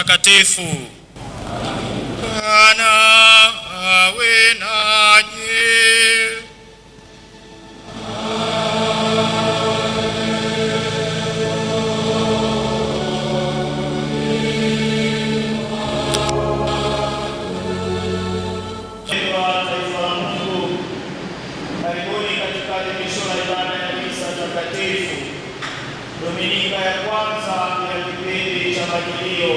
Mtakatifu. Bwana awe nanyi. Karibuni katika adhimisho la ibada ya misa takatifu, Dominika ya kwanza ya kipindi cha Majilio,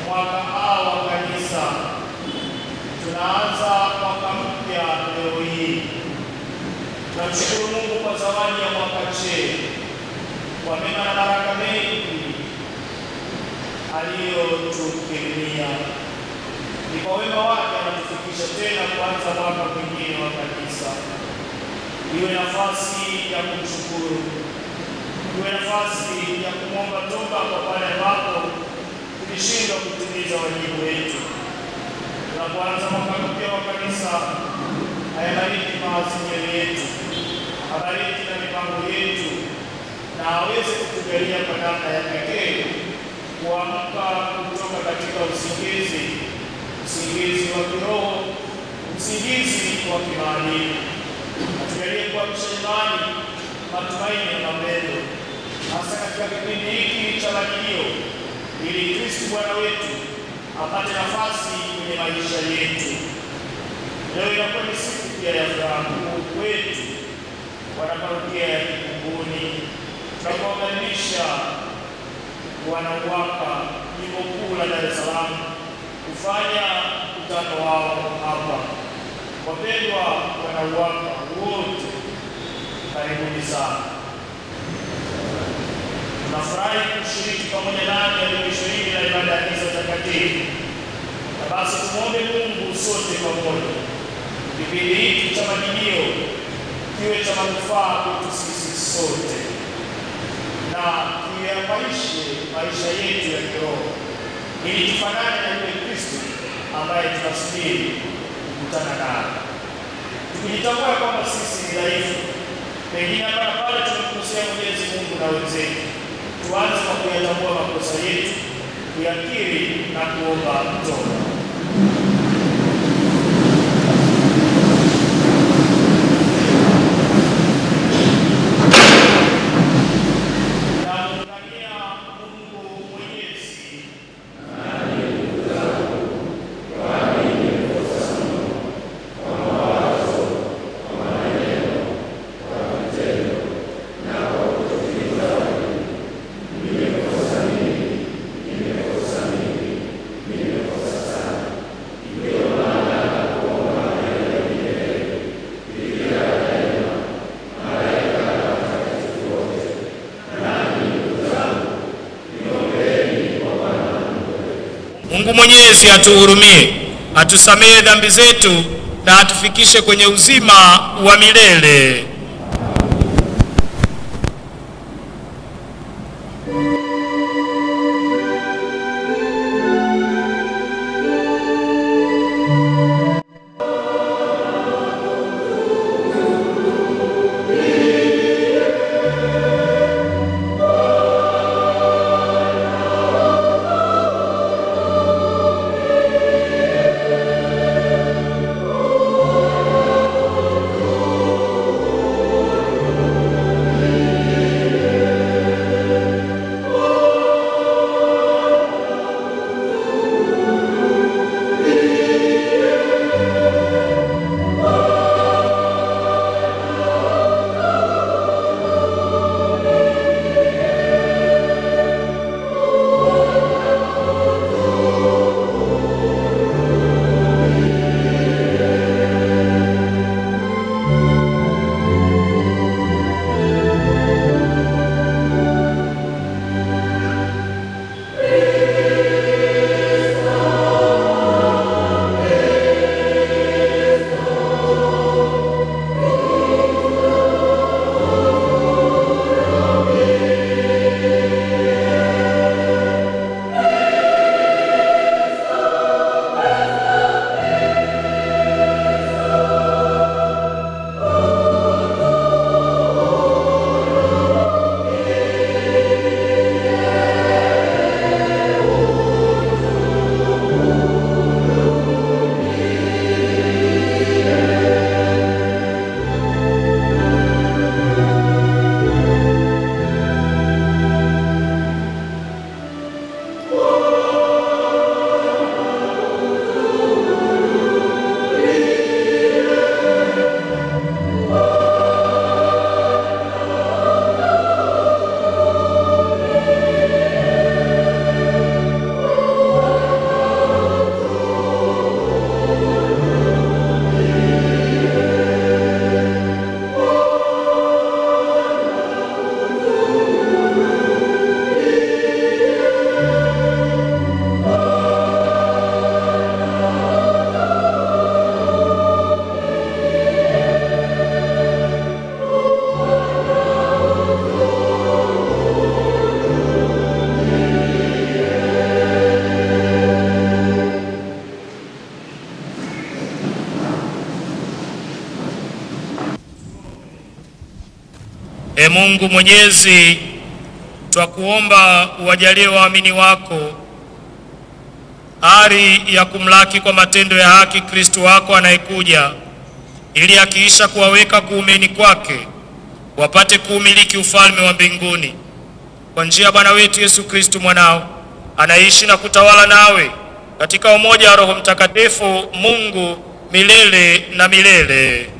mwaka A wa Kanisa. Tunaanza mwaka mpya leo hii. Tunamshukuru Mungu kwa zawadi ya mwaka C, kwa mema na baraka mengi aliyotukirimia. Ni kwa wema wake anatufikisha tena kuanza mwaka mwingine wa Kanisa. Iwe nafasi ya kumshukuru, iwe nafasi ya kumwomba toba kwa pale ambapo tulishindwa kutimiza wajibu wetu. Tunapoanza mwaka mpya wa Kanisa, ayabariki maazimio yetu, abariki na mipango yetu, na aweze kutujalia kwa namna ya pekee kuamka kutoka katika usingizi wa kiroho, usingizi wa kimaadili. Atujalie kuamsha imani, matumaini na mapendo, hasa katika kipindi hiki cha Majilio, ili Kristo Bwana wetu apate nafasi kwenye maisha yetu. Leo inakuwa ni siku pia ya furaha kwetu, wanaparokia ya Kikunguni. Tunapowakaribisha wanauwaka jimbo kuu la Dar es Salaam kufanya mkutano wao hapa. Wapendwa wanauwaka wote, karibuni sana. Tunafurahi kushiriki pamoja nani adhimisho hili la ibada ya misa takatifu. Na basi tumuombe Mungu sote pamoja, kipindi hiki cha Majilio kiwe cha manufaa kwetu sisi sote, na tuyapaishe maisha yetu ya kiroho, ili tufanane na yule Kristo ambaye tunasubiri kukutana naye. Tukijitambua kwamba sisi ni dhaifu, pengine hapa na pale tumekosea Mwenyezi Mungu na wenzetu, tuanze kwa kuyatambua makosa yetu, kuyakiri na kuomba toba. Mungu Mwenyezi atuhurumie, atusamehe dhambi zetu na atufikishe kwenye uzima wa milele. E Mungu Mwenyezi, twakuomba uwajalie waamini wako ari ya kumlaki kwa matendo ya haki Kristo wako anayekuja, ili akiisha kuwaweka kuumeni kwake wapate kuumiliki ufalme wa mbinguni kwa njia ya Bwana wetu Yesu Kristo mwanao, anaishi na kutawala nawe katika umoja wa Roho Mtakatifu, Mungu milele na milele.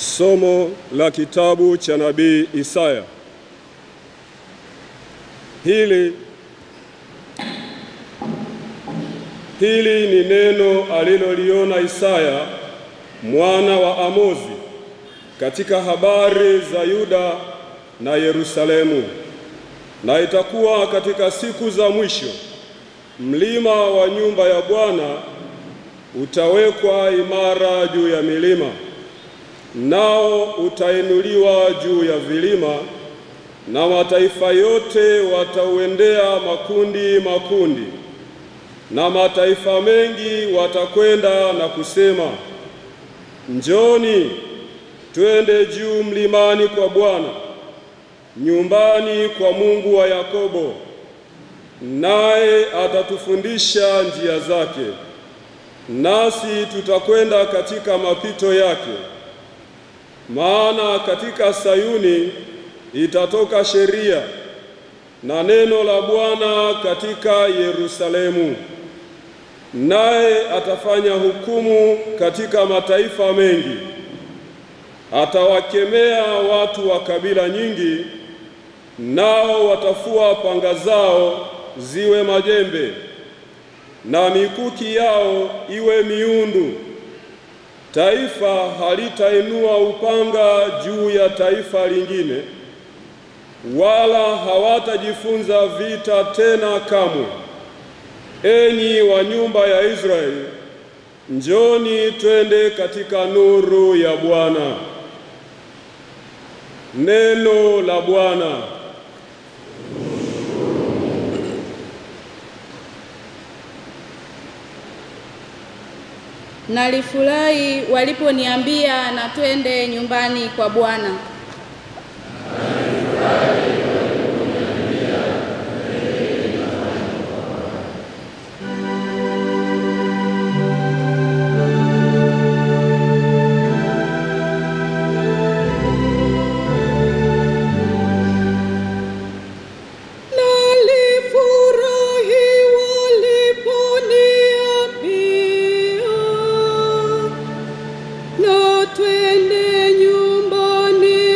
Somo la kitabu cha nabii Isaya. Hili ni neno aliloliona Isaya mwana wa Amozi katika habari za Yuda na Yerusalemu. Na itakuwa katika siku za mwisho, mlima wa nyumba ya Bwana utawekwa imara juu ya milima, nao utainuliwa juu ya vilima, na mataifa yote watauendea makundi makundi, na mataifa mengi watakwenda na kusema, njoni twende juu mlimani kwa Bwana, nyumbani kwa Mungu wa Yakobo, naye atatufundisha njia zake, nasi tutakwenda katika mapito yake. Maana katika Sayuni itatoka sheria na neno la Bwana katika Yerusalemu, naye atafanya hukumu katika mataifa mengi. Atawakemea watu wa kabila nyingi, nao watafua panga zao ziwe majembe, na mikuki yao iwe miundu. Taifa halitainua upanga juu ya taifa lingine, wala hawatajifunza vita tena kamwe. Enyi wa nyumba ya Israeli, njoni twende katika nuru ya Bwana. Neno la Bwana. Nalifurahi waliponiambia na twende nyumbani kwa Bwana. Twende nyumbani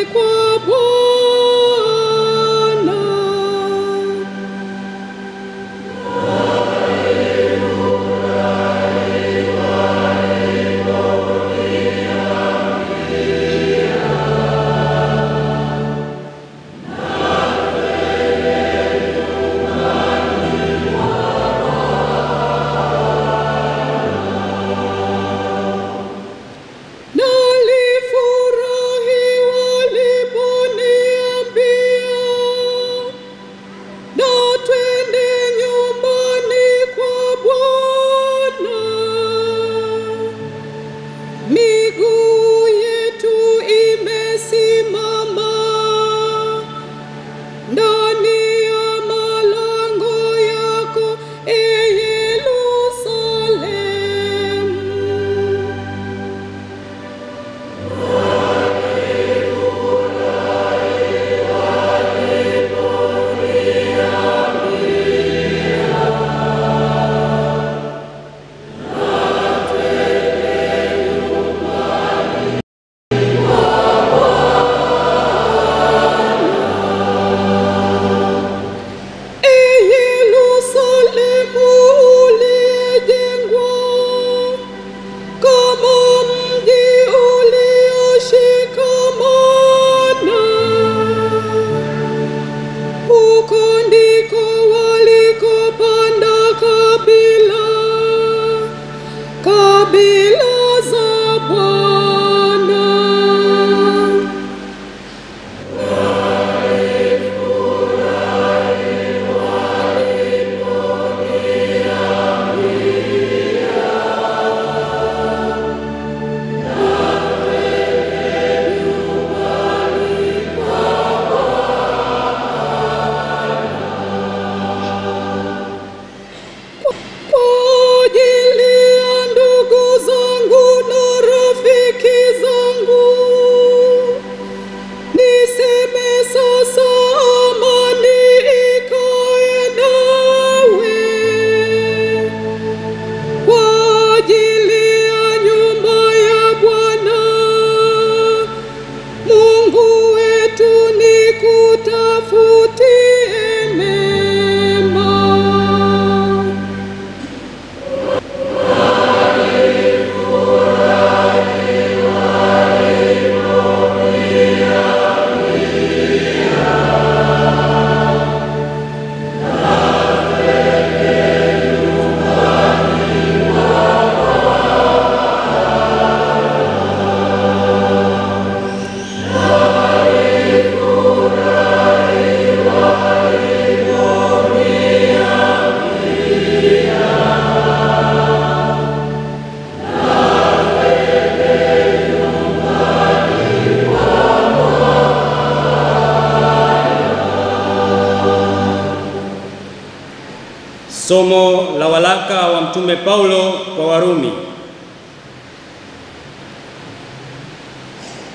Somo la waraka wa Mtume Paulo kwa Warumi.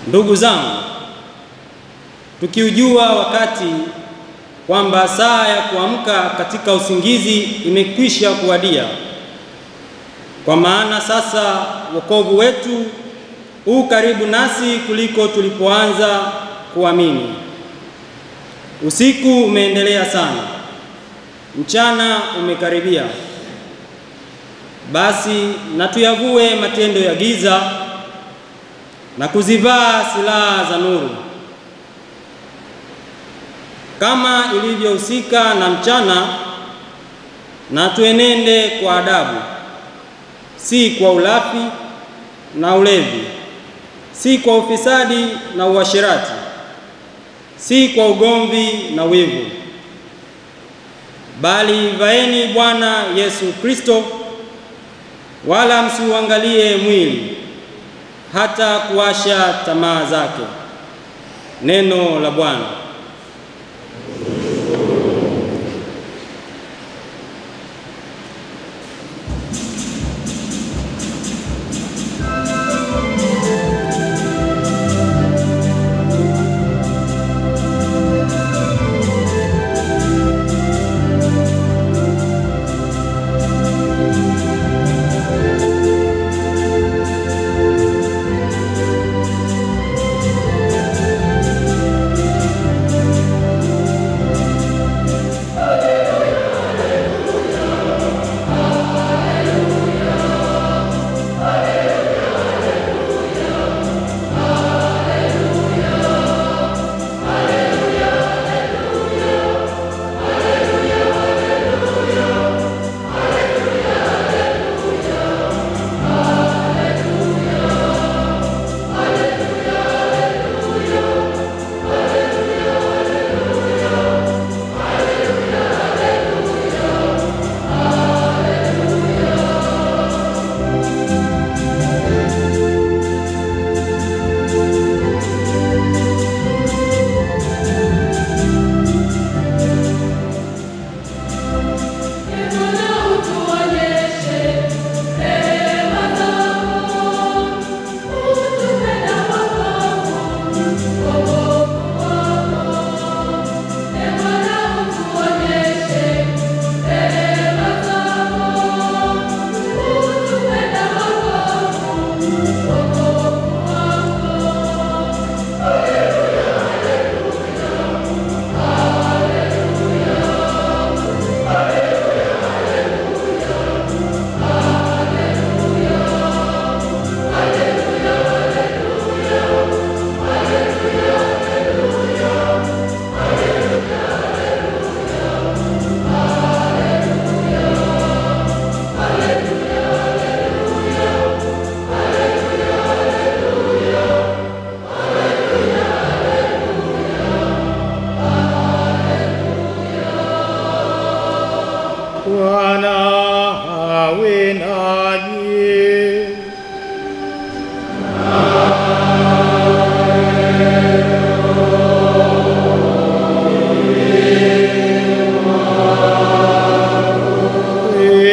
Ndugu zangu, tukiujua wakati kwamba saa ya kuamka katika usingizi imekwisha kuwadia, kwa maana sasa wokovu wetu u karibu nasi kuliko tulipoanza kuamini. Usiku umeendelea sana, mchana umekaribia. Basi na tuyavue matendo ya giza na kuzivaa silaha za nuru. Kama ilivyohusika na mchana, na tuenende kwa adabu, si kwa ulafi na ulevi, si kwa ufisadi na uasherati, si kwa ugomvi na wivu, bali vaeni Bwana Yesu Kristo, wala msiuangalie mwili hata kuwasha tamaa zake. Neno la Bwana. Bwana awe nanyi.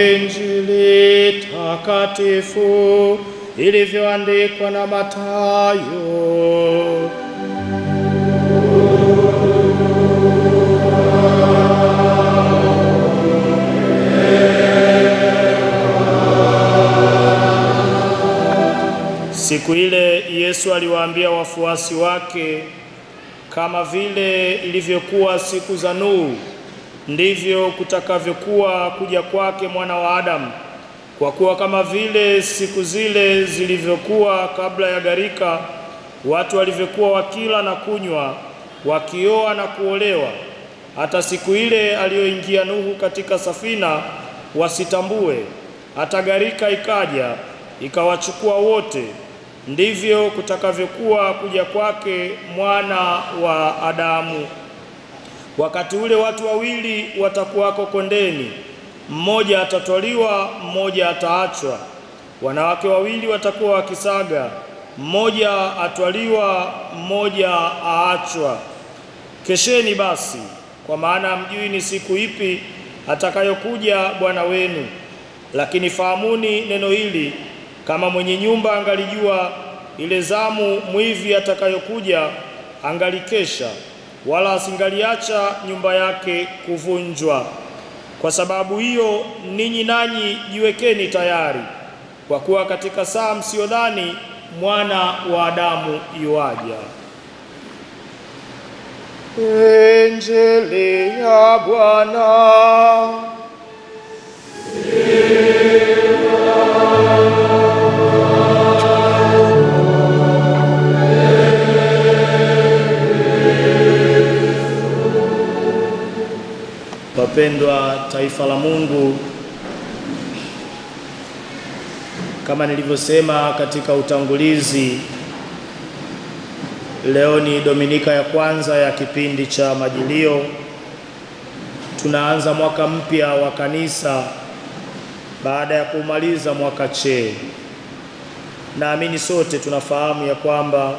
Injili takatifu ilivyoandikwa na Mathayo. Siku ile Yesu aliwaambia wafuasi wake, kama vile ilivyokuwa siku za Nuhu, ndivyo kutakavyokuwa kuja kwake Mwana wa Adamu. Kwa kuwa kama vile siku zile zilivyokuwa kabla ya gharika, watu walivyokuwa wakila na kunywa, wakioa na kuolewa, hata siku ile aliyoingia Nuhu katika safina wasitambue, hata gharika ikaja ikawachukua wote, ndivyo kutakavyokuwa kuja kwake Mwana wa Adamu. Wakati ule watu wawili watakuwako kondeni, mmoja atatwaliwa, mmoja ataachwa. Wanawake wawili watakuwa wakisaga, mmoja atwaliwa, mmoja aachwa. Kesheni basi, kwa maana hamjui ni siku ipi atakayokuja Bwana wenu. Lakini fahamuni neno hili, kama mwenye nyumba angalijua ile zamu mwivi atakayokuja, angalikesha, wala asingaliacha nyumba yake kuvunjwa. Kwa sababu hiyo, ninyi nanyi jiwekeni tayari, kwa kuwa katika saa msiyodhani Mwana wa Adamu yuaja. Injili ya Bwana. Wapendwa taifa la Mungu, kama nilivyosema katika utangulizi, leo ni Dominika ya kwanza ya kipindi cha Majilio. Tunaanza mwaka mpya wa kanisa baada ya kumaliza mwaka C. Naamini sote tunafahamu ya kwamba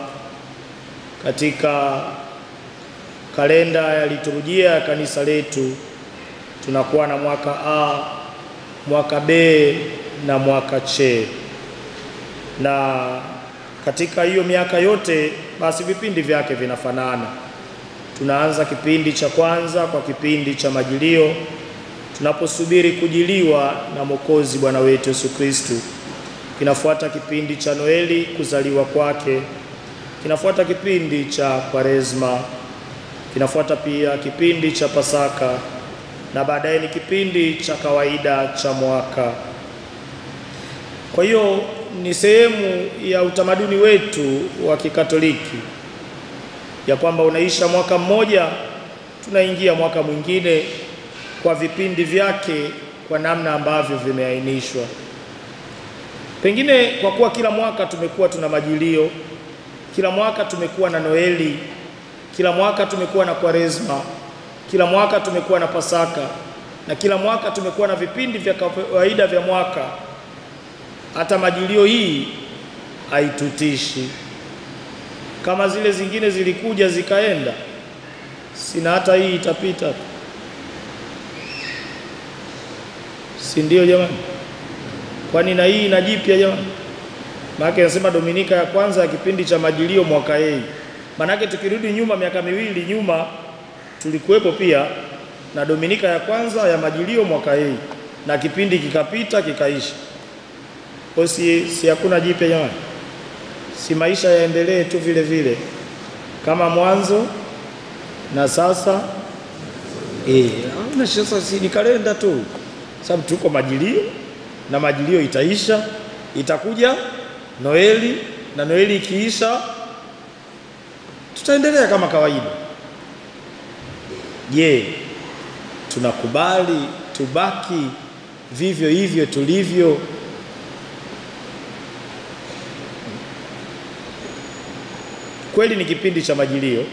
katika kalenda ya liturujia ya kanisa letu tunakuwa na mwaka A, mwaka B na mwaka C. Na katika hiyo miaka yote basi vipindi vyake vinafanana. Tunaanza kipindi cha kwanza kwa kipindi cha Majilio, tunaposubiri kujiliwa na Mwokozi Bwana wetu Yesu Kristo. Kinafuata kipindi cha Noeli, kuzaliwa kwake. Kinafuata kipindi cha Kwaresma. Kinafuata pia kipindi cha Pasaka, na baadaye ni kipindi cha kawaida cha mwaka. Kwa hiyo ni sehemu ya utamaduni wetu wa Kikatoliki ya kwamba unaisha mwaka mmoja, tunaingia mwaka mwingine kwa vipindi vyake, kwa namna ambavyo vimeainishwa. Pengine kwa kuwa kila mwaka tumekuwa tuna Majilio, kila mwaka tumekuwa na Noeli, kila mwaka tumekuwa na Kwaresma, kila mwaka tumekuwa na Pasaka, na kila mwaka tumekuwa na vipindi vya kawaida vya mwaka, hata Majilio hii haitutishi. Kama zile zingine zilikuja zikaenda, sina hata hii itapita, si ndio jamani? Kwani na hii inajipya jamani? Maana nasema Dominika ya kwanza ya kipindi cha Majilio mwaka hii. Manake tukirudi nyuma miaka miwili nyuma tulikuwepo pia na Dominika ya kwanza ya Majilio mwaka hii, na kipindi kikapita kikaisha. Kwa si hakuna jipya jamani? Si maisha yaendelee tu vile vile kama mwanzo na sasa? Na sasa si ni kalenda tu, sababu tuko Majilio na Majilio itaisha, itakuja Noeli, na Noeli ikiisha tutaendelea kama kawaida. Je, tunakubali tubaki vivyo hivyo tulivyo? Kweli ni kipindi cha Majilio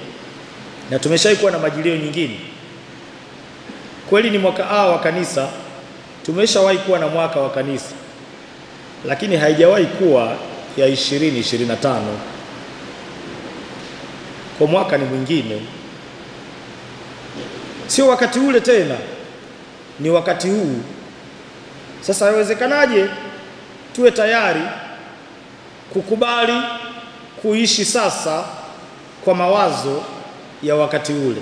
na tumeshaikuwa na Majilio nyingine. Kweli ni mwaka A wa kanisa, tumeshawahi kuwa na mwaka wa kanisa, lakini haijawahi kuwa ya 2025. Kwa mwaka ni mwingine, sio wakati ule tena, ni wakati huu. Sasa haiwezekanaje tuwe tayari kukubali kuishi sasa kwa mawazo ya wakati ule?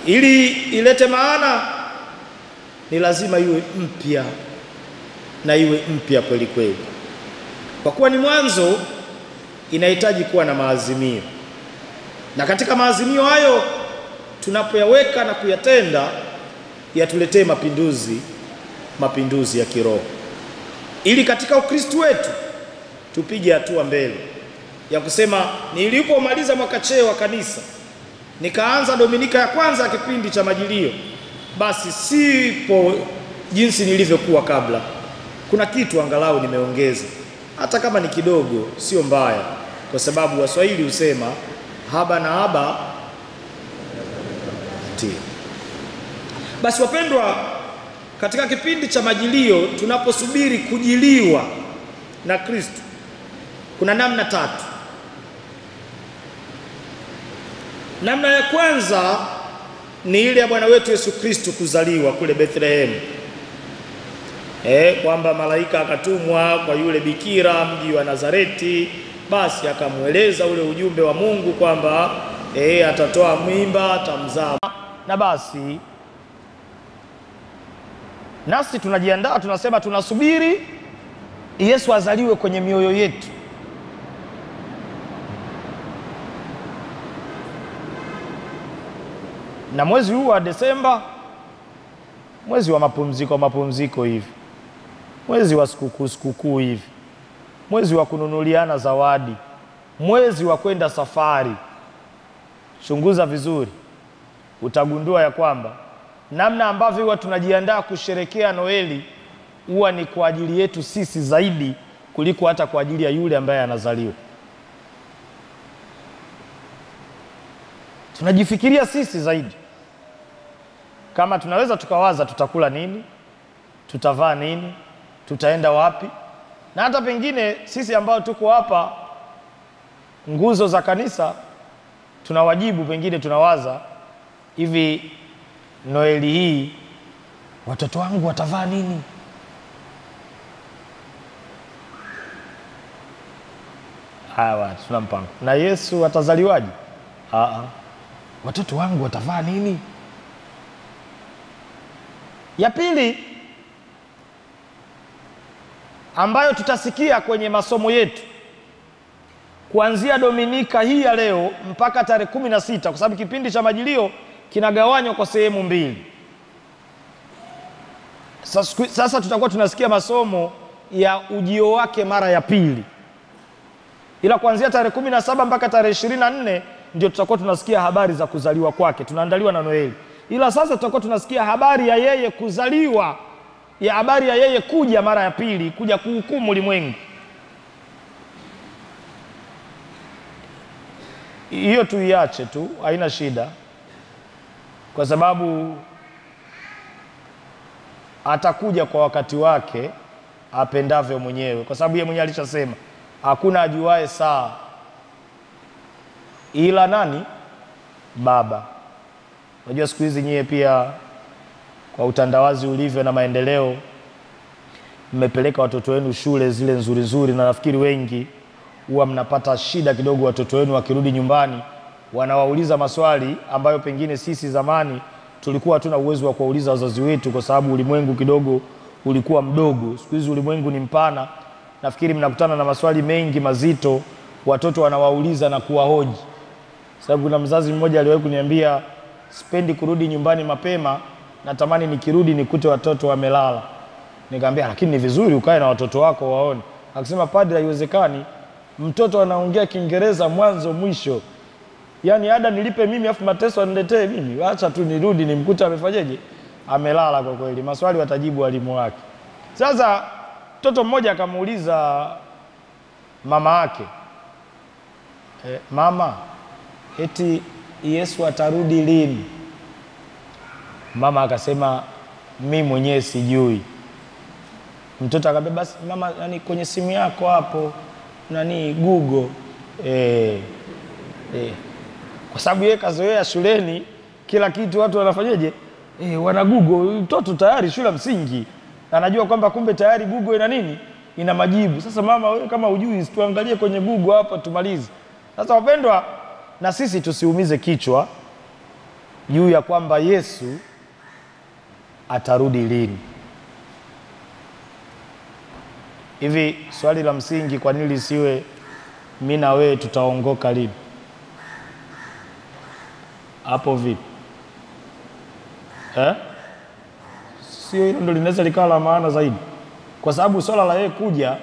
Ili ilete maana ni lazima iwe mpya, na iwe mpya kweli kweli. Kwa kuwa ni mwanzo, inahitaji kuwa na maazimio, na katika maazimio hayo tunapoyaweka na kuyatenda yatuletee mapinduzi ya kiroho, ili katika Ukristo wetu tupige hatua mbele ya kusema, nilipomaliza mwaka C wa kanisa nikaanza Dominika ya kwanza ya kipindi cha Majilio, basi sipo jinsi nilivyokuwa kabla. Kuna kitu angalau nimeongeza, hata kama ni kidogo, sio mbaya, kwa sababu Waswahili husema haba na haba ti. Basi wapendwa, katika kipindi cha Majilio tunaposubiri kujiliwa na Kristo, kuna namna tatu. Namna ya kwanza ni ile ya Bwana wetu Yesu Kristo kuzaliwa kule Bethlehem. Kwamba malaika akatumwa kwa yule bikira mji wa Nazareti, basi akamweleza ule ujumbe wa Mungu kwamba atatoa mimba, atamzaa. Na basi nasi tunajiandaa, tunasema tunasubiri Yesu azaliwe kwenye mioyo yetu. Na mwezi huu wa Desemba, mwezi wa mapumziko hivi, mwezi wa sikukuu hivi, mwezi wa kununuliana zawadi, mwezi wa kwenda safari, chunguza vizuri, utagundua ya kwamba namna ambavyo huwa tunajiandaa kusherekea Noeli huwa ni kwa ajili yetu sisi zaidi kuliko hata kwa ajili ya yule ambaye anazaliwa. Tunajifikiria sisi zaidi. Kama tunaweza tukawaza tutakula nini, tutavaa nini, tutaenda wapi. Na hata pengine sisi ambao tuko hapa nguzo za kanisa, tunawajibu, pengine tunawaza hivi, Noeli hii watoto wangu watavaa nini? Tuna mpango. Na Yesu atazaliwaje? Watoto wangu watavaa nini? Ya pili ambayo tutasikia kwenye masomo yetu kuanzia Dominika hii ya leo mpaka tarehe 16, kwa sababu kipindi cha Majilio kinagawanywa kwa sehemu mbili. Sasa tutakuwa tunasikia masomo ya ujio wake mara ya pili. Ila kuanzia tarehe 17 mpaka tarehe 24 ndio tutakuwa tunasikia habari za kuzaliwa kwake. Tunaandaliwa na Noeli. Ila sasa tutakuwa tunasikia habari ya yeye kuzaliwa, ya habari ya yeye kuja mara ya pili, kuja kuhukumu ulimwengu. Hiyo tuiache tu, haina shida, kwa sababu atakuja kwa wakati wake apendavyo mwenyewe, kwa sababu yeye mwenyewe alishasema hakuna ajuae saa ila nani? Baba. Unajua siku hizi nyie pia kwa utandawazi ulivyo na maendeleo, mmepeleka watoto wenu shule zile nzuri nzuri, na nafikiri wengi huwa mnapata shida kidogo watoto wenu wakirudi nyumbani wanawauliza maswali ambayo pengine sisi zamani tulikuwa hatuna uwezo wa kuwauliza wazazi wetu, kwa sababu ulimwengu kidogo ulikuwa mdogo. Siku hizi ulimwengu ni mpana. Nafikiri mnakutana na maswali mengi mazito watoto wanawauliza na kuwahoji. Sababu kuna mzazi mmoja aliwahi kuniambia, sipendi kurudi nyumbani mapema, natamani nikirudi nikute watoto wamelala. Nikamwambia lakini ni vizuri ukae na watoto wako waone. Akasema padre, haiwezekani, mtoto anaongea Kiingereza mwanzo mwisho. Yaani ada nilipe mimi afu mateso aniletee mimi. Acha tu nirudi nimkute amefanyaje? Amelala kwa kweli. Maswali watajibu walimu wake. Sasa mtoto mmoja akamuuliza mama yake, mama, eti Yesu atarudi lini? Mama akasema mimi mwenyewe sijui. Mtoto akamwambia basi mama, yani kwenye simu yako hapo Google. Kwa sababu yeye kazoea shuleni kila kitu watu wanafanyaje? Wana Google. Mtoto tayari shule msingi anajua kwamba kumbe tayari Google ina nini? Ina majibu. Sasa mama, wewe kama hujui, tuangalie kwenye Google hapa tumalize. Sasa wapendwa, na sisi tusiumize kichwa juu ya kwamba Yesu atarudi lini. Hivi swali la msingi, kwa nini lisiwe mimi na wewe tutaongoka lini? Hapo vipi? Sio hilo ndio linaweza likawa la maana zaidi, kwa sababu swala la yeye kuja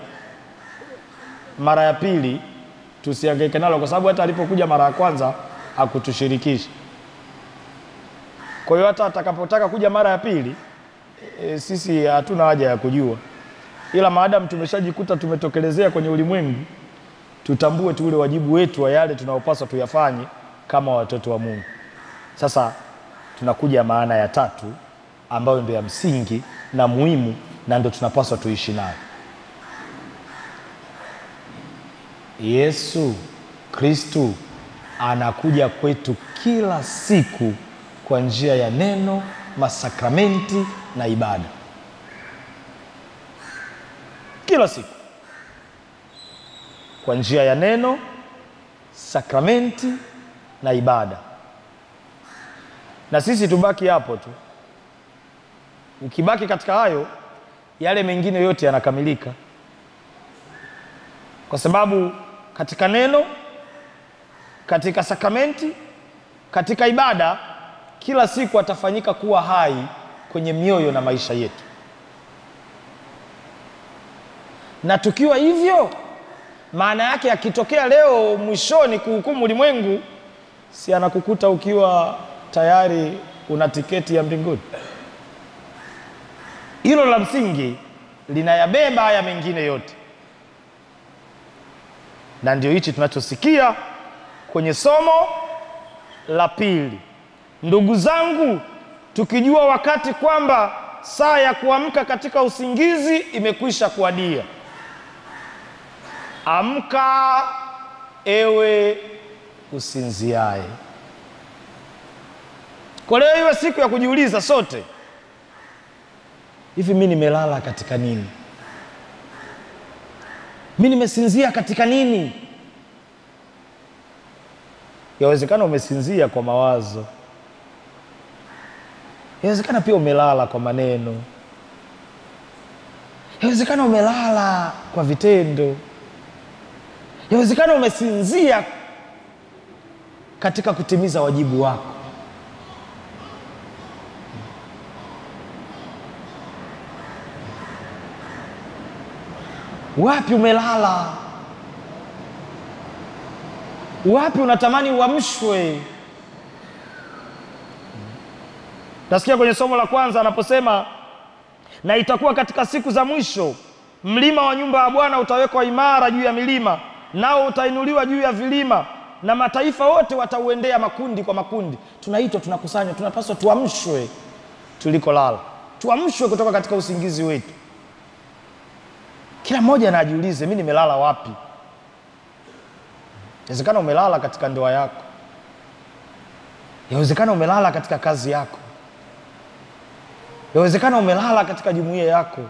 mara ya pili tusihangaike nalo, kwa sababu hata alipokuja mara ya kwanza hakutushirikisha. Kwa hiyo hata atakapotaka kuja mara ya pili sisi hatuna haja ya kujua, ila maadamu tumeshajikuta tumetokelezea kwenye ulimwengu, tutambue tu ule wajibu wetu wa yale tunaopaswa tuyafanye kama watoto wa Mungu. Sasa tunakuja maana ya tatu ambayo ndio ya msingi na muhimu na ndio tunapaswa tuishi nayo. Yesu Kristo anakuja kwetu kila siku kwa njia ya neno, masakramenti na ibada. Kila siku kwa njia ya neno, sakramenti na ibada. Na sisi tubaki hapo tu. Ukibaki katika hayo, yale mengine yote yanakamilika. Kwa sababu katika neno, katika sakramenti, katika ibada, kila siku atafanyika kuwa hai kwenye mioyo na maisha yetu. Na tukiwa hivyo, maana yake akitokea leo mwishoni kuhukumu ulimwengu, si anakukuta ukiwa tayari una tiketi ya mbinguni. Hilo la msingi linayabeba haya mengine yote. Na ndio hichi tunachosikia kwenye somo la pili. Ndugu zangu, tukijua wakati kwamba saa ya kuamka katika usingizi imekwisha kuadia. Amka ewe usinziaye. Kwa leo iwe siku ya kujiuliza sote, hivi mimi nimelala katika nini? Mimi nimesinzia katika nini? Yawezekana umesinzia kwa mawazo. Yawezekana pia umelala kwa maneno. Yawezekana umelala kwa vitendo. Yawezekana umesinzia katika kutimiza wajibu wako. Wapi umelala? Wapi unatamani uamshwe? Nasikia kwenye somo la kwanza anaposema, na itakuwa katika siku za mwisho, mlima wa nyumba ya Bwana utawekwa imara juu ya milima, nao utainuliwa juu ya vilima, na mataifa wote watauendea makundi kwa makundi. Tunaitwa, tunakusanywa, tunapaswa tuamshwe tuliko lala. Tuamshwe kutoka katika usingizi wetu. Kila mmoja anajiulize, mimi nimelala wapi? Yawezekana umelala katika ndoa yako. Yawezekana umelala katika kazi yako. Yawezekana umelala katika jumuiya yako.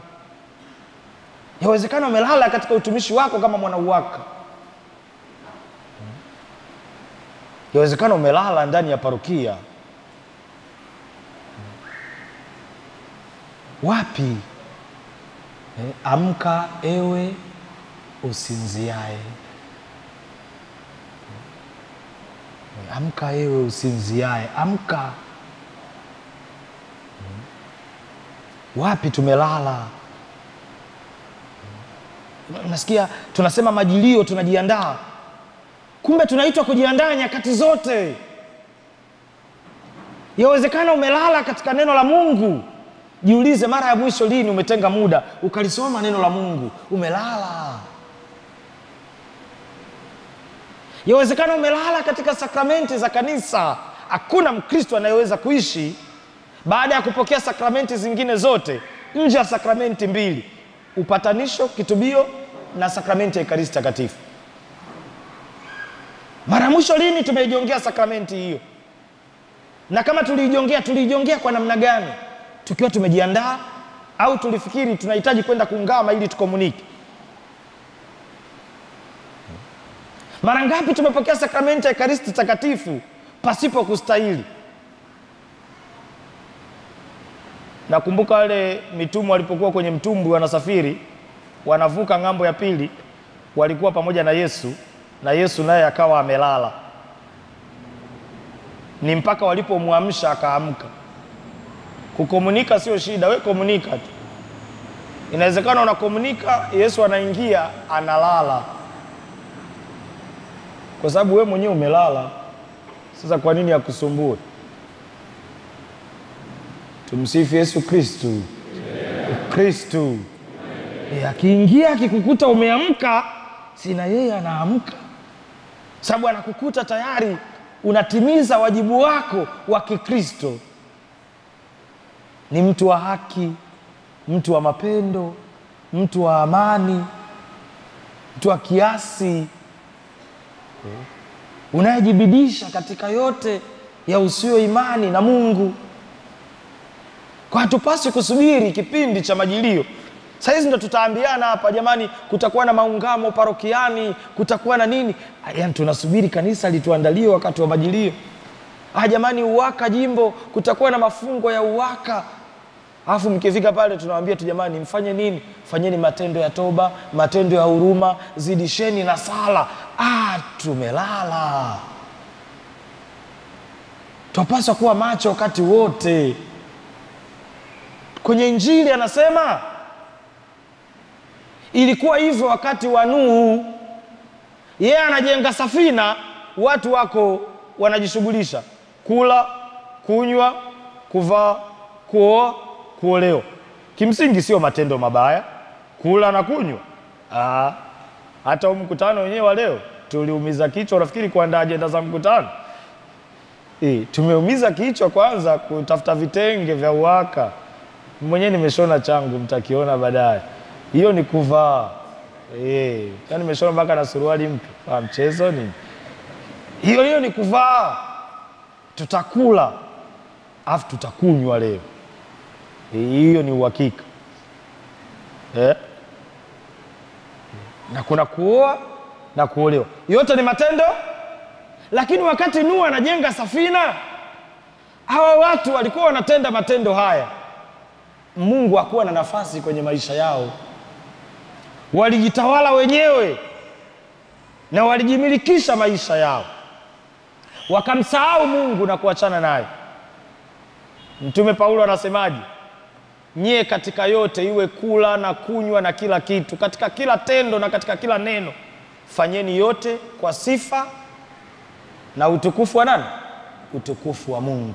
Yawezekana umelala katika utumishi wako kama mwanauwaka. Yawezekana umelala ndani ya parokia. Wapi? Amka ewe usinziaye. Amka ewe usinziaye. Amka. Wapi tumelala? Nasikia tunasema majilio, tunajiandaa. Kumbe tunaitwa kujiandaa nyakati zote. Yawezekana umelala katika neno la Mungu. Jiulize, mara ya mwisho lini umetenga muda ukalisoma neno la Mungu? Umelala. Yawezekana umelala katika sakramenti za kanisa. Hakuna Mkristo anayeweza kuishi baada ya kupokea sakramenti zingine zote nje ya sakramenti mbili: upatanisho, kitubio, na sakramenti ya Ekaristi Takatifu. Mara ya mwisho lini tumeijongea sakramenti hiyo? Na kama tuliijongea kwa namna gani? Tukiwa tumejiandaa au tulifikiri tunahitaji kwenda kuungama ili tukomunike? Mara ngapi tumepokea sakramenti ya Ekaristi Takatifu pasipo kustahili? Nakumbuka wale mitume walipokuwa kwenye mtumbwi wanasafiri, wanavuka ng'ambo ya pili, walikuwa pamoja na Yesu, na Yesu naye akawa amelala. Ni mpaka walipomwamsha akaamka. Kukomunika sio shida, we komunika tu. Inawezekana unakomunika, Yesu anaingia analala, kwa sababu we mwenyewe umelala. Sasa kwa nini akusumbue? Tumsifu Yesu Kristo. Kristo akiingia akikukuta umeamka, sina yeye anaamka, sababu anakukuta tayari unatimiza wajibu wako wa Kikristo. Ni mtu wa haki, mtu wa mapendo, mtu wa amani, mtu wa kiasi, unayejibidisha katika yote ya usio imani na Mungu. Kwa hatupaswi kusubiri kipindi cha majilio. Sasa hizi ndo tutaambiana hapa, jamani, kutakuwa na maungamo parokiani, kutakuwa na nini. Yaani tunasubiri kanisa lituandalie wakati wa majilio. Jamani, UWAKA jimbo kutakuwa na mafungo ya UWAKA. Alafu mkifika pale tunawaambia tu, jamani, mfanye nini? Fanyeni matendo ya toba, matendo ya huruma, zidisheni na sala. Tumelala. Tupaswa kuwa macho wakati wote. Kwenye Injili anasema ilikuwa hivyo wakati wa Nuhu. Yeye anajenga safina, watu wako wanajishughulisha kula, kunywa, kuvaa, kuoa, kuolewa. Kimsingi sio matendo mabaya kula na kunywa. Hata mkutano wenyewe wa leo tuliumiza kichwa, unafikiri kuandaa ajenda za mkutano? Tumeumiza kichwa kwanza kutafuta vitenge vya UWAKA. Mwenyewe nimeshona changu, mtakiona baadaye. Hiyo ni kuvaa. Yaani nimeshona mpaka na suruali mpya. Mchezo nini? Hiyo ni kuvaa. Tutakula, afu tutakunywa leo. Hiyo ni uhakika. Na kuna kuoa na kuolewa. Yote ni matendo. Lakini wakati Nuhu anajenga safina, hawa watu walikuwa wanatenda matendo haya. Mungu hakuwa na nafasi kwenye maisha yao. Walijitawala wenyewe na walijimilikisha maisha yao, wakamsahau Mungu na kuachana naye. Mtume Paulo anasemaje? Nyie katika yote, iwe kula na kunywa na kila kitu, katika kila tendo na katika kila neno, fanyeni yote kwa sifa na utukufu wa nani? Utukufu wa Mungu.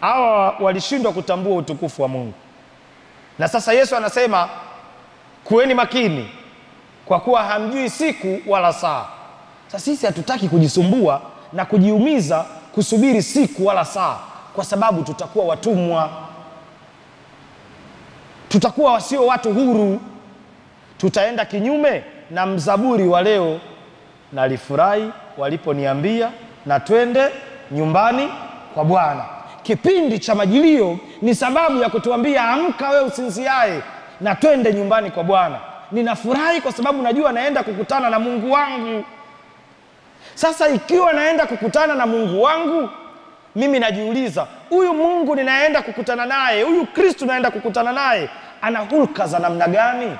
Hawa walishindwa kutambua utukufu wa Mungu. Na sasa Yesu anasema, kuweni makini kwa kuwa hamjui siku wala saa. Sasa sisi hatutaki kujisumbua na kujiumiza kusubiri siku wala saa, kwa sababu tutakuwa watumwa. Tutakuwa wasio watu huru. Tutaenda kinyume na mzaburi wa leo, nalifurahi waliponiambia na twende nyumbani kwa Bwana. Kipindi cha majilio ni sababu ya kutuambia, amka wewe usinziae, na twende nyumbani kwa Bwana. Ninafurahi kwa sababu najua naenda kukutana na Mungu wangu. Sasa ikiwa naenda kukutana na Mungu wangu, mimi najiuliza, huyu Mungu ninaenda kukutana naye, huyu Kristo naenda kukutana naye, ana hulka za namna gani?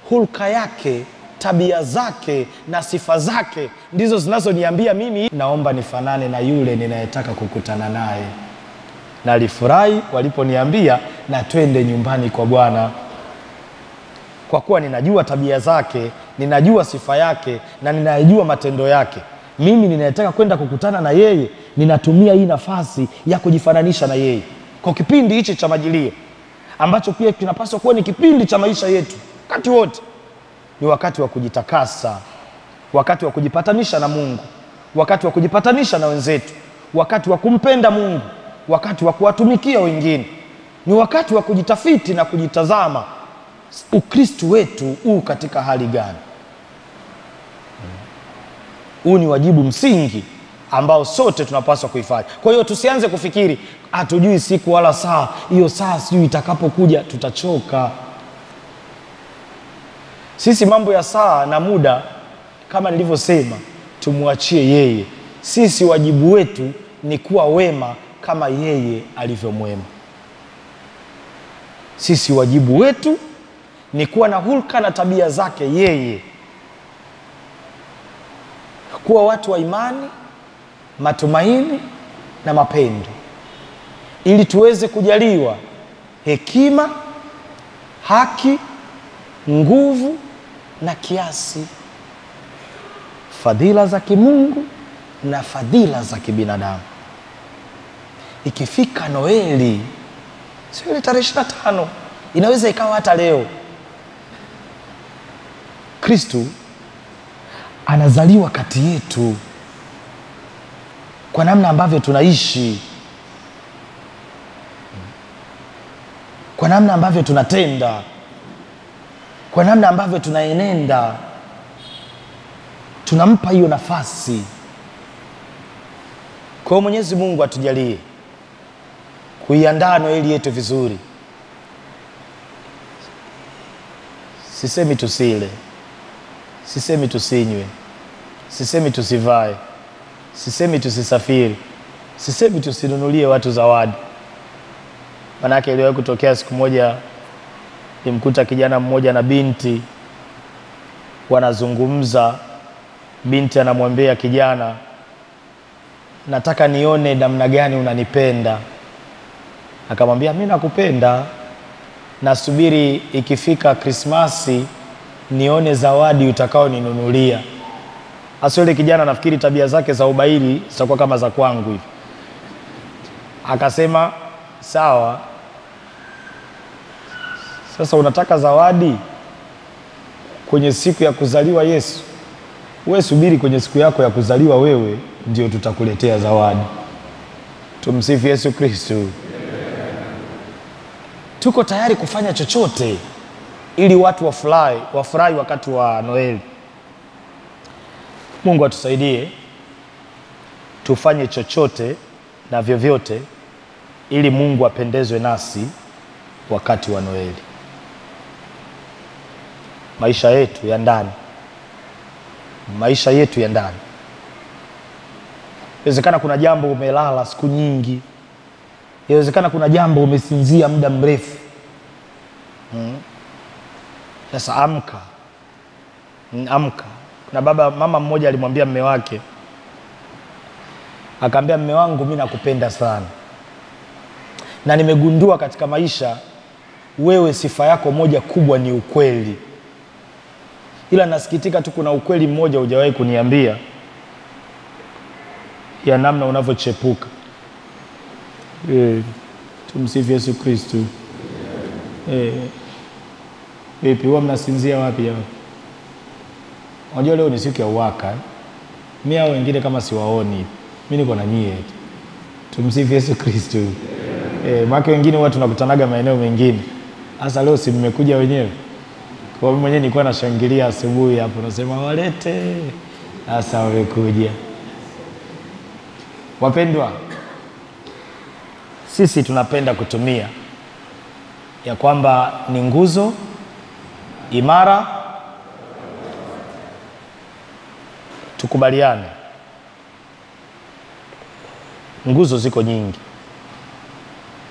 Hulka yake, tabia zake na sifa zake ndizo zinazoniambia mimi naomba nifanane na yule ninayetaka kukutana naye. Nalifurahi waliponiambia na twende nyumbani kwa Bwana. Kwa kuwa ninajua tabia zake, ninajua sifa yake na ninajua matendo yake, mimi ninayetaka kwenda kukutana na yeye, ninatumia hii nafasi ya kujifananisha na yeye. Kwa kipindi hichi cha majilio, ambacho pia kinapaswa kuwa ni kipindi cha maisha yetu wakati wote, ni wakati wa kujitakasa, wakati wa kujipatanisha na Mungu, wakati wa kujipatanisha na wenzetu, wakati wa kumpenda Mungu, wakati wa kuwatumikia wengine. Ni wakati wa kujitafiti na kujitazama, Ukristo wetu huu katika hali gani? Huu ni wajibu msingi ambao sote tunapaswa kuifanya. Kwa hiyo tusianze kufikiri hatujui siku wala saa, hiyo saa sijui itakapokuja tutachoka. Sisi mambo ya saa na muda, kama nilivyosema, tumwachie yeye. Sisi wajibu wetu ni kuwa wema kama yeye alivyo mwema. Sisi wajibu wetu ni kuwa na hulka na tabia zake yeye, kuwa watu wa imani, matumaini na mapendo, ili tuweze kujaliwa hekima, haki, nguvu na kiasi, fadhila za kimungu na fadhila za kibinadamu. Ikifika Noeli, sio ile tarehe 25, inaweza ikawa hata leo, Kristo anazaliwa kati yetu kwa namna ambavyo tunaishi, kwa namna ambavyo tunatenda, kwa namna ambavyo tunaenenda. Tunampa hiyo nafasi. Kwa Mwenyezi Mungu atujalie kuiandaa Noeli yetu vizuri. Sisemi tusile, sisemi tusinywe, sisemi tusivae, sisemi tusisafiri, sisemi tusinunulie watu zawadi. Manake iliwahi kutokea siku moja nimkuta kijana mmoja na binti wanazungumza. Binti anamwambia kijana, nataka nione namna gani unanipenda. Akamwambia, mimi nakupenda, nasubiri ikifika Krismasi nione zawadi utakao ninunulia. Hasa yule kijana nafikiri tabia zake za ubaili zitakuwa kama za kwangu hivi. Akasema sawa, sasa unataka zawadi kwenye siku ya kuzaliwa Yesu? Wewe subiri kwenye siku yako ya kuzaliwa wewe, ndio tutakuletea zawadi. Tumsifu Yesu Kristo. Tuko tayari kufanya chochote ili watu wafurahi wakati wa Noeli. Mungu atusaidie tufanye chochote na vyovyote ili Mungu apendezwe nasi wakati wa Noeli. Maisha yetu ya ndani, maisha yetu ya ndani. Inawezekana kuna jambo umelala siku nyingi, inawezekana kuna jambo umesinzia muda mrefu. Sasa amka. Kuna mama mmoja alimwambia mume wake, akamwambia, mume wangu, mimi nakupenda sana, na nimegundua katika maisha wewe sifa yako moja kubwa ni ukweli, ila nasikitika tu kuna ukweli mmoja hujawahi kuniambia, ya namna unavyochepuka. Tumsifu Yesu Kristo. Vipi, huwa mnasinzia wapi jamani? Unajua leo ni siku ya uwaka. Mimi hao wengine kama siwaoni, mimi niko na nyie. Tumsifu Yesu Kristo. Mwaka wengine huwa tunakutanaga maeneo mengine. Sasa leo si mmekuja wenyewe. Kwa mimi mwenyewe nilikuwa nashangilia asubuhi hapo, nasema walete. Sasa wamekuja. Wapendwa, sisi tunapenda kutumia ya kwamba ni nguzo imara. Tukubaliane, nguzo ziko nyingi.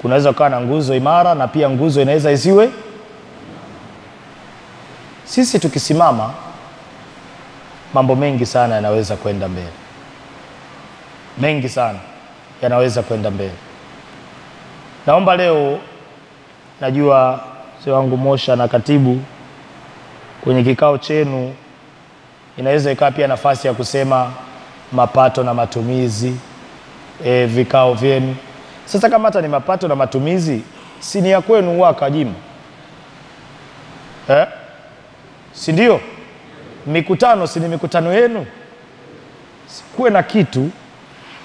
Kunaweza kuwa na nguzo imara na pia nguzo inaweza isiwe. Sisi tukisimama, mambo mengi sana yanaweza kwenda mbele. Mengi sana yanaweza kwenda mbele. Naomba leo, najua mzee wangu Mosha na katibu, kwenye kikao chenu inaweza ikawa pia nafasi ya kusema mapato na matumizi, vikao vyenu. Sasa kama hata ni mapato na matumizi, si ni ya kwenu wakajima? Si ndio? Mikutano si ni mikutano yenu? Kuwe na kitu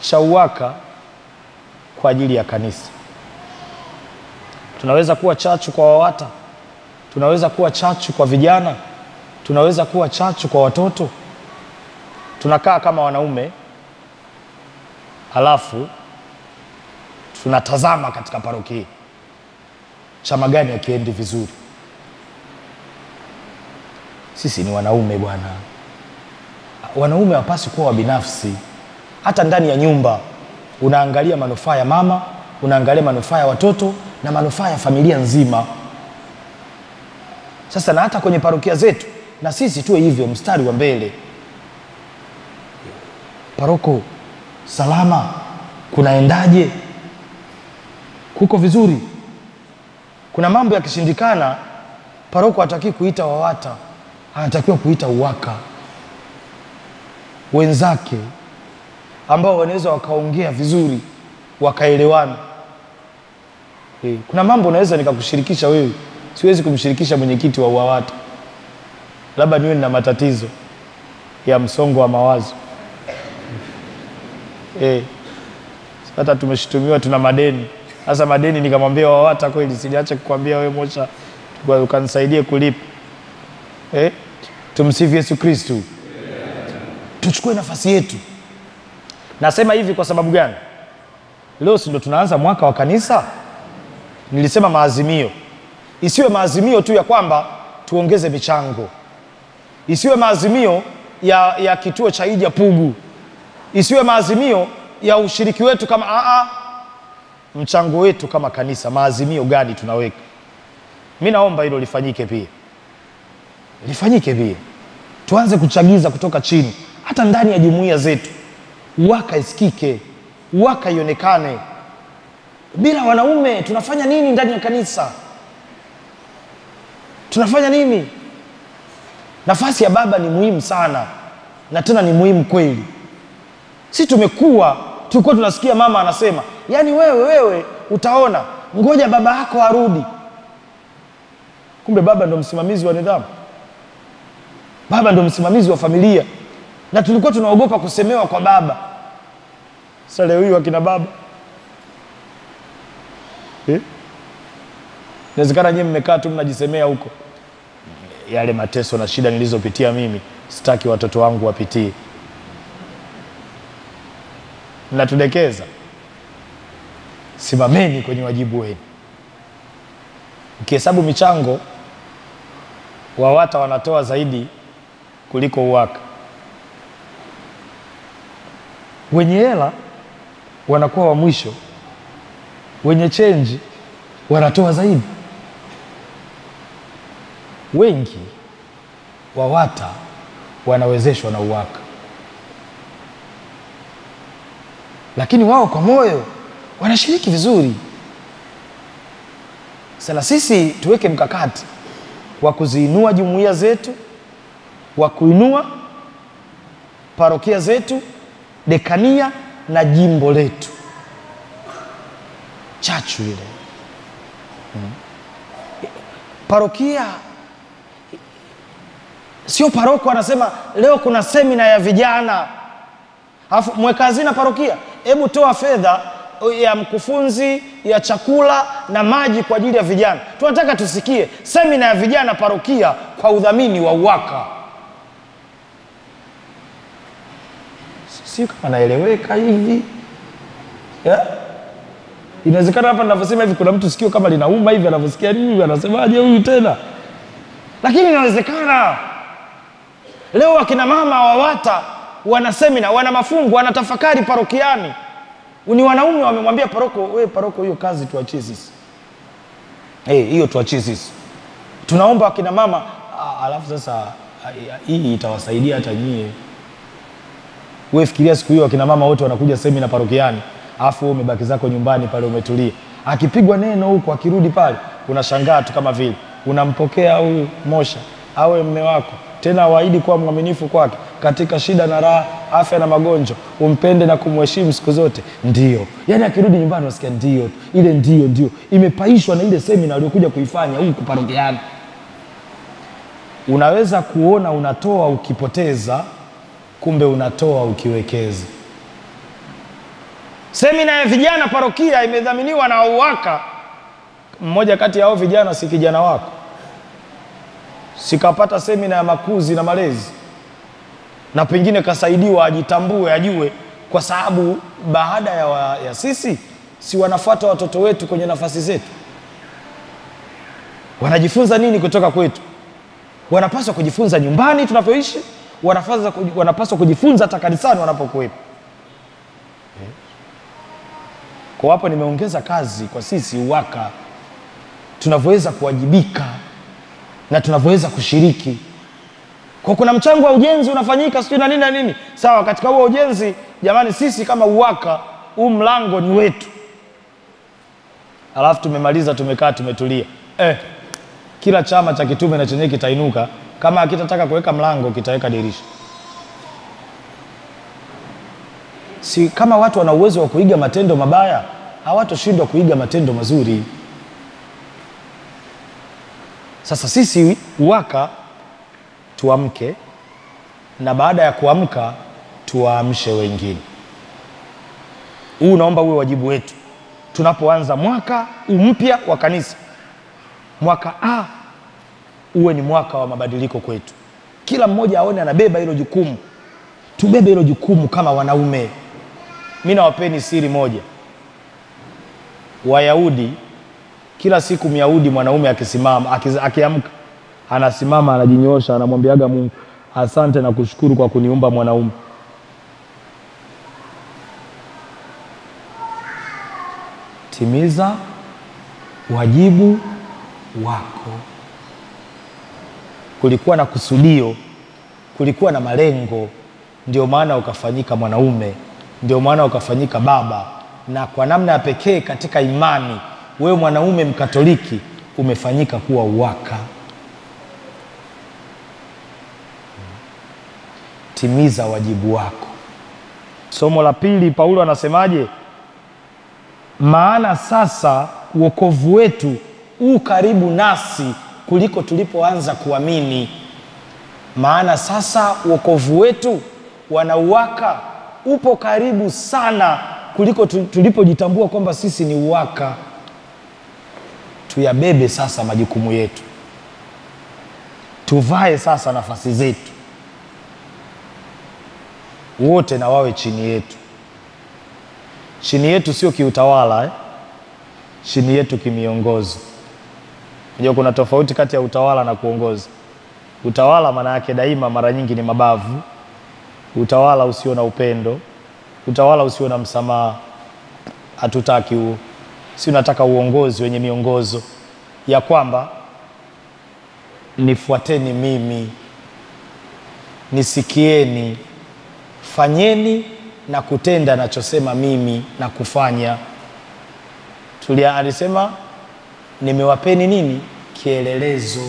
cha uwaka kwa ajili ya kanisa. Tunaweza kuwa chachu kwa wawata, tunaweza kuwa chachu kwa vijana, tunaweza kuwa chachu kwa watoto. Tunakaa kama wanaume, halafu tunatazama katika parokia chama gani yakiendi vizuri. Sisi ni wanaume bwana. Wanaume hawapaswi kuwa wabinafsi. Hata ndani ya nyumba unaangalia manufaa ya mama, unaangalia manufaa ya watoto na manufaa ya familia nzima. Sasa na hata kwenye parokia zetu na sisi tuwe hivyo, mstari wa mbele. Paroko, salama, kunaendaje? Kuko vizuri? Kuna mambo yakishindikana, paroko hataki kuita wawata, anatakiwa kuita uwaka wenzake ambao wanaweza wakaongea vizuri, wakaelewana. Kuna mambo naweza nikakushirikisha wewe, siwezi kumshirikisha mwenyekiti wa uwawata. Labda niwe na matatizo ya msongo wa mawazo. Hata tumeshitumiwa tuna madeni. Sasa madeni nikamwambia wawata kweli, siliacha kukwambia wewe Mosha ukanisaidie kulipa. Tumsifu Yesu Kristo. Tuchukue nafasi yetu. Nasema hivi kwa sababu gani? Leo si ndo tunaanza mwaka wa kanisa? Nilisema maazimio. Isiwe maazimio tu ya kwamba tuongeze michango. Isiwe maazimio ya kituo cha Ija Pugu. Isiwe maazimio ya ushiriki wetu kama mchango wetu kama kanisa. Maazimio gani tunaweka? Mimi naomba hilo lifanyike pia. Lifanyike pia. Tuanze kuchagiza kutoka chini, hata ndani ya jumuiya zetu. Uwaka isikike, uwaka ionekane. Bila wanaume tunafanya nini ndani ya kanisa? Tunafanya nini? Nafasi ya baba ni muhimu sana, na tena ni muhimu kweli. Si tulikuwa tunasikia mama anasema, yaani wewe utaona, ngoja baba yako arudi. Kumbe baba ndo msimamizi wa nidhamu. Baba ndo msimamizi wa familia. Na tulikuwa tunaogopa kusemewa kwa baba. Sasa leo hii wakina baba inawezekana nyinyi mmekaa tu mnajisemea huko, yale mateso na shida nilizopitia mimi sitaki watoto wangu wapitie. Mnatudekeza. Simameni kwenye wajibu wenu. Ukihesabu michango, WAWATA wanatoa zaidi kuliko UWAKA. Wenye hela wanakuwa wa mwisho, wenye chenji wanatoa zaidi. Wengi WAWATA wanawezeshwa na UWAKA, lakini wao kwa moyo wanashiriki vizuri. Sasa sisi tuweke mkakati wa kuziinua jumuiya zetu, wa kuinua parokia zetu, dekania na jimbo letu. Chachu ile. Parokia sio paroko anasema leo kuna semina ya vijana. Alafu mweka hazina parokia, hebu toa fedha ya mkufunzi, ya chakula na maji kwa ajili ya vijana. Tunataka tusikie semina ya vijana parokia kwa udhamini wa UWAKA. Sio kama naeleweka hivi. Inawezekana hapa ninavyosema hivi kuna mtu sikio kama linauma hivi, anavyosikia nini anasemaje huyu tena. Lakini inawezekana leo akina mama WAWATA wana semina, wana mafungu, wana tafakari parokiani. Ni wanaume wamemwambia paroko, wewe paroko hiyo kazi tuachie sisi. Hiyo tuachie sisi. Tunaomba akina mama, alafu sasa hii itawasaidia hata nyie. Wewe fikiria siku hiyo akina mama wote wanakuja semina parokiani, alafu wewe umebaki zako nyumbani pale umetulia. Akipigwa neno huko akirudi pale, unashangaa tu kama vile unampokea huyu Mosha awe mme wako, tena waahidi kuwa mwaminifu kwake katika shida na raha, afya na magonjwa, umpende na kumheshimu siku zote. Ndio. Yaani akirudi nyumbani unasikia ndio. Ile ndio imepaishwa na ile semina aliyokuja kuifanya huko parokiani. Unaweza kuona unatoa ukipoteza, kumbe unatoa ukiwekeza. Semina ya vijana parokia imedhaminiwa na UWAKA. Mmoja kati ya hao vijana si kijana wako. Sikapata semina ya makuzi na malezi, na pengine kasaidiwa ajitambue, ajue, kwa sababu baada ya sisi si wanafuata watoto wetu kwenye nafasi zetu. Wanajifunza nini kutoka kwetu? Wanapaswa kujifunza nyumbani tunapoishi, wanapaswa kujifunza hata kanisani wanapokuwepo. Kwa hapo nimeongeza kazi kwa sisi UWAKA tunavyoweza kuwajibika na tunavyoweza kushiriki. Kwa kuna mchango wa ujenzi unafanyika sio na nini na nini. Sawa, katika huo ujenzi jamani, sisi kama UWAKA huu mlango ni wetu. Alafu tumemaliza, tumekaa tumetulia. Kila chama cha kitume na chenye kitainuka, kama akitataka kuweka mlango kitaweka dirisha. Si kama watu wana uwezo wa kuiga matendo mabaya, hawatoshindwa kuiga matendo mazuri. Sasa sisi UWAKA tuamke, na baada ya kuamka tuwaamshe wengine. Huu naomba uwe wajibu wetu tunapoanza mwaka mpya wa kanisa. Mwaka uwe ni mwaka wa mabadiliko kwetu. Kila mmoja aone anabeba hilo jukumu. Tubebe hilo jukumu kama wanaume. Mimi nawapeni siri moja. Wayahudi, kila siku Myahudi mwanaume akisimama, akiamka, anasimama anajinyoosha, anamwambiaga Mungu, asante na kushukuru kwa kuniumba mwanaume. Timiza wajibu wako. Kulikuwa na kusudio, kulikuwa na malengo, ndio maana ukafanyika mwanaume, ndio maana ukafanyika baba. Na kwa namna ya pekee katika imani, wewe mwanaume Mkatoliki umefanyika kuwa uwaka. Timiza wajibu wako. Somo la pili, Paulo anasemaje? Maana sasa wokovu wetu u karibu nasi kuliko tulipoanza kuamini. Maana sasa wokovu wetu, wanauwaka, upo karibu sana kuliko tulipojitambua kwamba sisi ni uwaka. Tuyabebe sasa majukumu yetu, tuvae sasa nafasi zetu, wote na wawe chini yetu. Chini yetu sio kiutawala, chini yetu kimiongozo. Unajua kuna tofauti kati ya utawala na kuongoza. Utawala maana yake daima mara nyingi ni mabavu. Utawala usio na upendo, utawala usio na msamaha, hatutaki huo. Si unataka uongozi wenye miongozo ya kwamba nifuateni mimi, nisikieni, fanyeni na kutenda nachosema mimi na kufanya. Alisema nimewapeni nini? Kielelezo.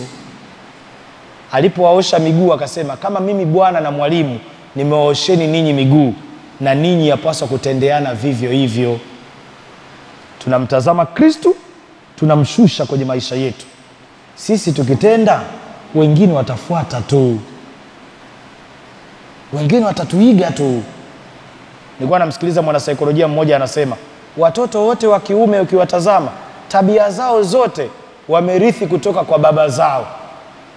Alipowaosha miguu akasema, kama mimi Bwana na mwalimu nimewaosheni ninyi miguu, na ninyi yapaswa kutendeana vivyo hivyo. Tunamtazama Kristo, tunamshusha kwenye maisha yetu. Sisi tukitenda, wengine watafuata tu, wengine watatuiga tu. Nilikuwa namsikiliza mwanasaikolojia mmoja anasema, watoto wote wa kiume ukiwatazama, tabia zao zote wamerithi kutoka kwa baba zao.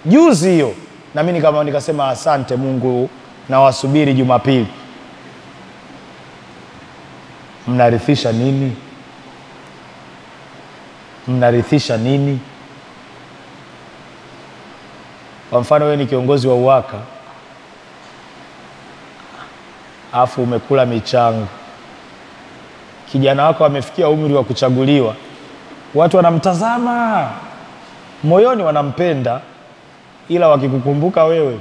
Juzi hiyo na mimi nikasema asante Mungu, na wasubiri Jumapili. Mnarithisha nini? Mnarithisha nini? Kwa mfano wewe ni kiongozi wa uwaka, afu umekula michango, kijana wako amefikia umri wa kuchaguliwa, watu wanamtazama, moyoni wanampenda, ila wakikukumbuka wewe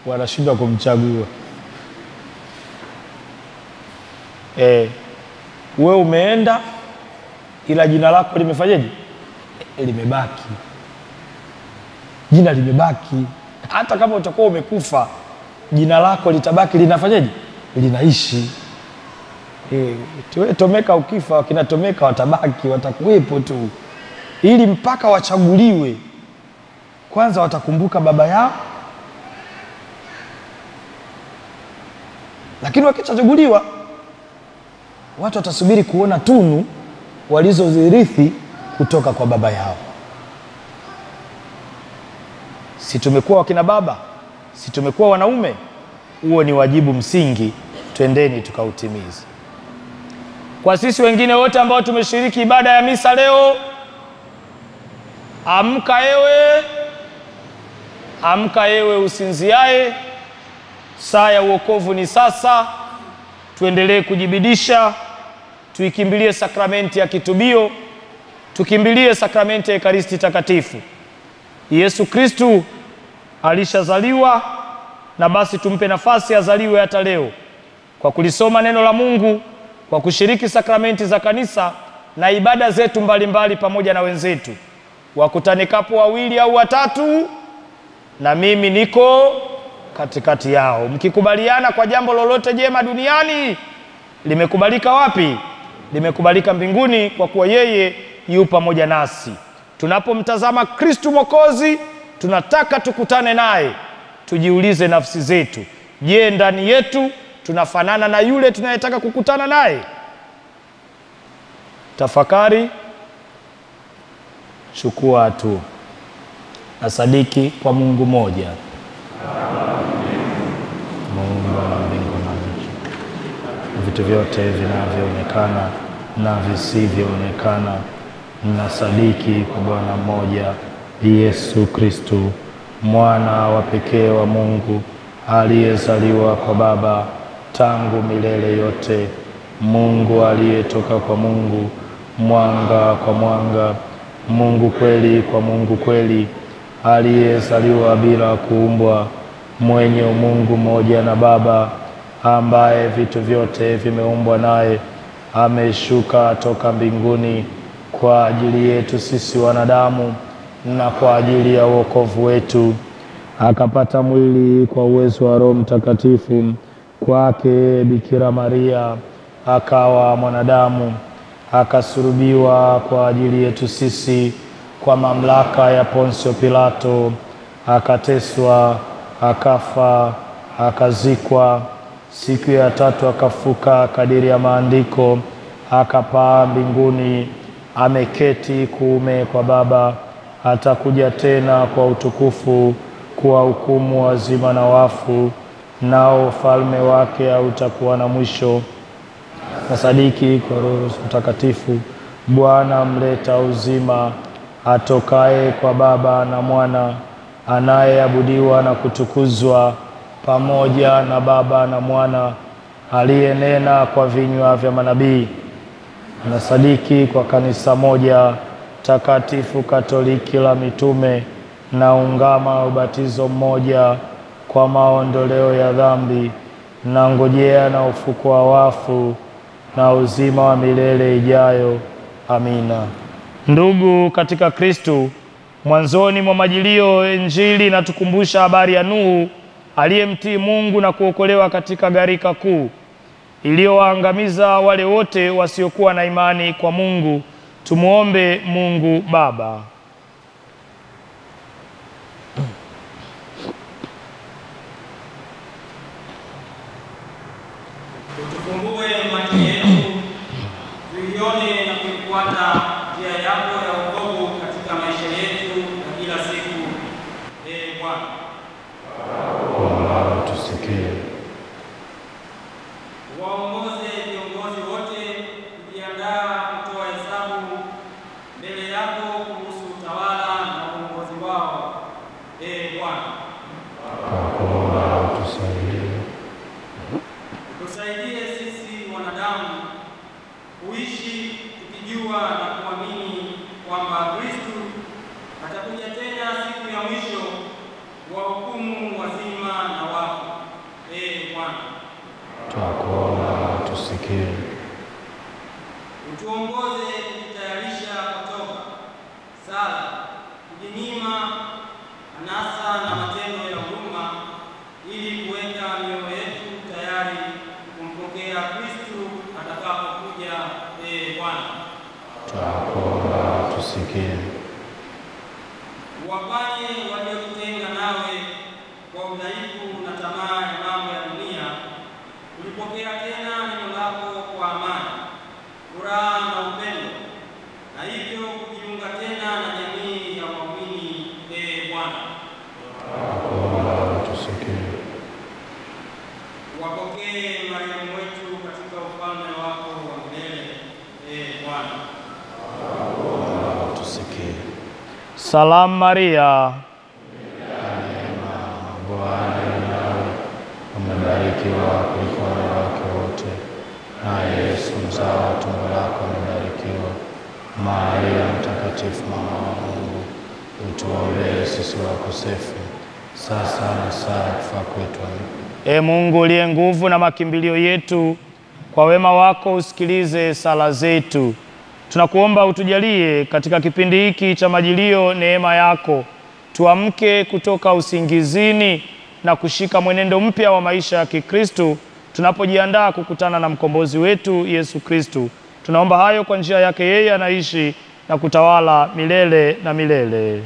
wanashindwa kumchagua. Wewe umeenda, ila jina lako limefanyaje? Limebaki. Jina limebaki. Hata kama utakuwa umekufa, jina lako litabaki, linafanyaje? Linaishi. Tomeka ukifa, kina Tomeka watabaki, watakuwepo tu, ili mpaka wachaguliwe. Kwanza watakumbuka baba yao, lakini wakichaguliwa, watu watasubiri kuona tunu walizozirithi kutoka kwa baba yao. Si tumekuwa wakina baba? Si tumekuwa wanaume? Huo ni wajibu msingi, twendeni tukautimize. Kwa sisi wengine wote ambao tumeshiriki ibada ya misa leo, amka ewe, amka ewe usinziae, saa ya uokovu ni sasa. Tuendelee kujibidisha, tuikimbilie sakramenti ya kitubio, tukimbilie sakramenti ya Ekaristi Takatifu. Yesu Kristu alishazaliwa, na basi tumpe nafasi azaliwe hata leo kwa kulisoma neno la Mungu, kwa kushiriki sakramenti za kanisa na ibada zetu mbalimbali pamoja na wenzetu. Wakutanikapo wawili au watatu, na mimi niko katikati yao. Mkikubaliana kwa jambo lolote jema duniani, limekubalika wapi? Limekubalika mbinguni, kwa kuwa yeye yu pamoja nasi. Tunapomtazama Kristu Mwokozi, tunataka tukutane naye. Tujiulize nafsi zetu, je, ndani yetu tunafanana na yule tunayetaka kukutana naye? Tafakari, chukua hatua. Nasadiki kwa Mungu moja, Mungu wa mbingu na nchi, vitu vyote vinavyoonekana na visivyoonekana. Nasadiki kwa Bwana mmoja, Yesu Kristo, mwana wa pekee wa Mungu, aliyezaliwa kwa Baba tangu milele yote, Mungu aliyetoka kwa Mungu, mwanga kwa mwanga, Mungu kweli kwa Mungu kweli, aliyezaliwa bila kuumbwa, mwenye umungu mmoja na Baba, ambaye vitu vyote vimeumbwa naye, ameshuka toka mbinguni kwa ajili yetu sisi wanadamu na kwa ajili ya wokovu wetu, akapata mwili kwa uwezo wa Roho Mtakatifu, kwake Bikira Maria akawa mwanadamu, akasulubiwa kwa ajili yetu sisi kwa mamlaka ya Ponsio Pilato, akateswa, akafa, akazikwa, siku ya tatu akafuka kadiri ya maandiko, akapaa mbinguni, ameketi kuume kwa Baba, atakuja tena kwa utukufu kuwahukumu wazima na wafu, nao ufalme wake hautakuwa na mwisho. Nasadiki kwa Roho Mtakatifu, Bwana mleta uzima, atokaye kwa Baba na Mwana, anayeabudiwa na kutukuzwa pamoja na Baba na Mwana, aliyenena kwa vinywa vya manabii. Nasadiki kwa kanisa moja takatifu Katoliki la mitume, na ungama ubatizo mmoja kwa maondoleo ya dhambi, na ngojea na ufufuo wa wafu na uzima wa milele ijayo. Amina. Ndugu katika Kristo, mwanzoni mwa majilio Injili inatukumbusha habari ya Nuhu aliyemtii Mungu na kuokolewa katika gharika kuu iliyowaangamiza wale wote wasiokuwa na imani kwa Mungu. Tumuombe Mungu Baba. Tufungue macho yetu tuione na kuifuata njia yako ya wokovu katika maisha yetu na kila siku. Bwana, tusikie. waongoze viongozi wote kujiandaa kutoa hesabu mbele yako kuhusu utawala na uongozi wao. Bwana, tusaidie sisi wanadamu kuishi tukijua na kuamini kwamba Kristo atakuja tena siku ya mwisho kuwahukumu wazima na wafu. Bwana, Twakuomba tusikie. utuongoze kujitayarisha kutoka sala, kujinyima, anasa na matendo ya huruma, ili kuweka mioyo yetu tayari kumpokea Kristo atakapokuja. Bwana, Twakuomba tusikie. wafanye waliokutenga nawe kwa udhaifu na tamaa ya mambo ya dunia, ulipokea tena neno lako kwa amani, furaha na upendo, na hivyo kujiunga tena na jamii ya waumini. Bwana, Twakuomba tusikie. wapokee marehemu wetu katika ufalme wako wa milele. Bwana, Twakuomba tusikie. Salamu Maria, Bwana yu nawe, umebarikiwa kuliko wanawake wote, naye Yesu mzao wa tumbo lako amebarikiwa. Maria mtakatifu, mama wa Mungu, utuombee sisi wakosefu, sasa na saa ya kufa kwetu. Amina. Mungu uliye nguvu na makimbilio yetu, kwa wema wako usikilize sala zetu. Tunakuomba utujalie katika kipindi hiki cha majilio neema yako, tuamke kutoka usingizini na kushika mwenendo mpya wa maisha ya Kikristo tunapojiandaa kukutana na mkombozi wetu Yesu Kristo. Tunaomba hayo kwa njia yake yeye anaishi na kutawala milele na milele.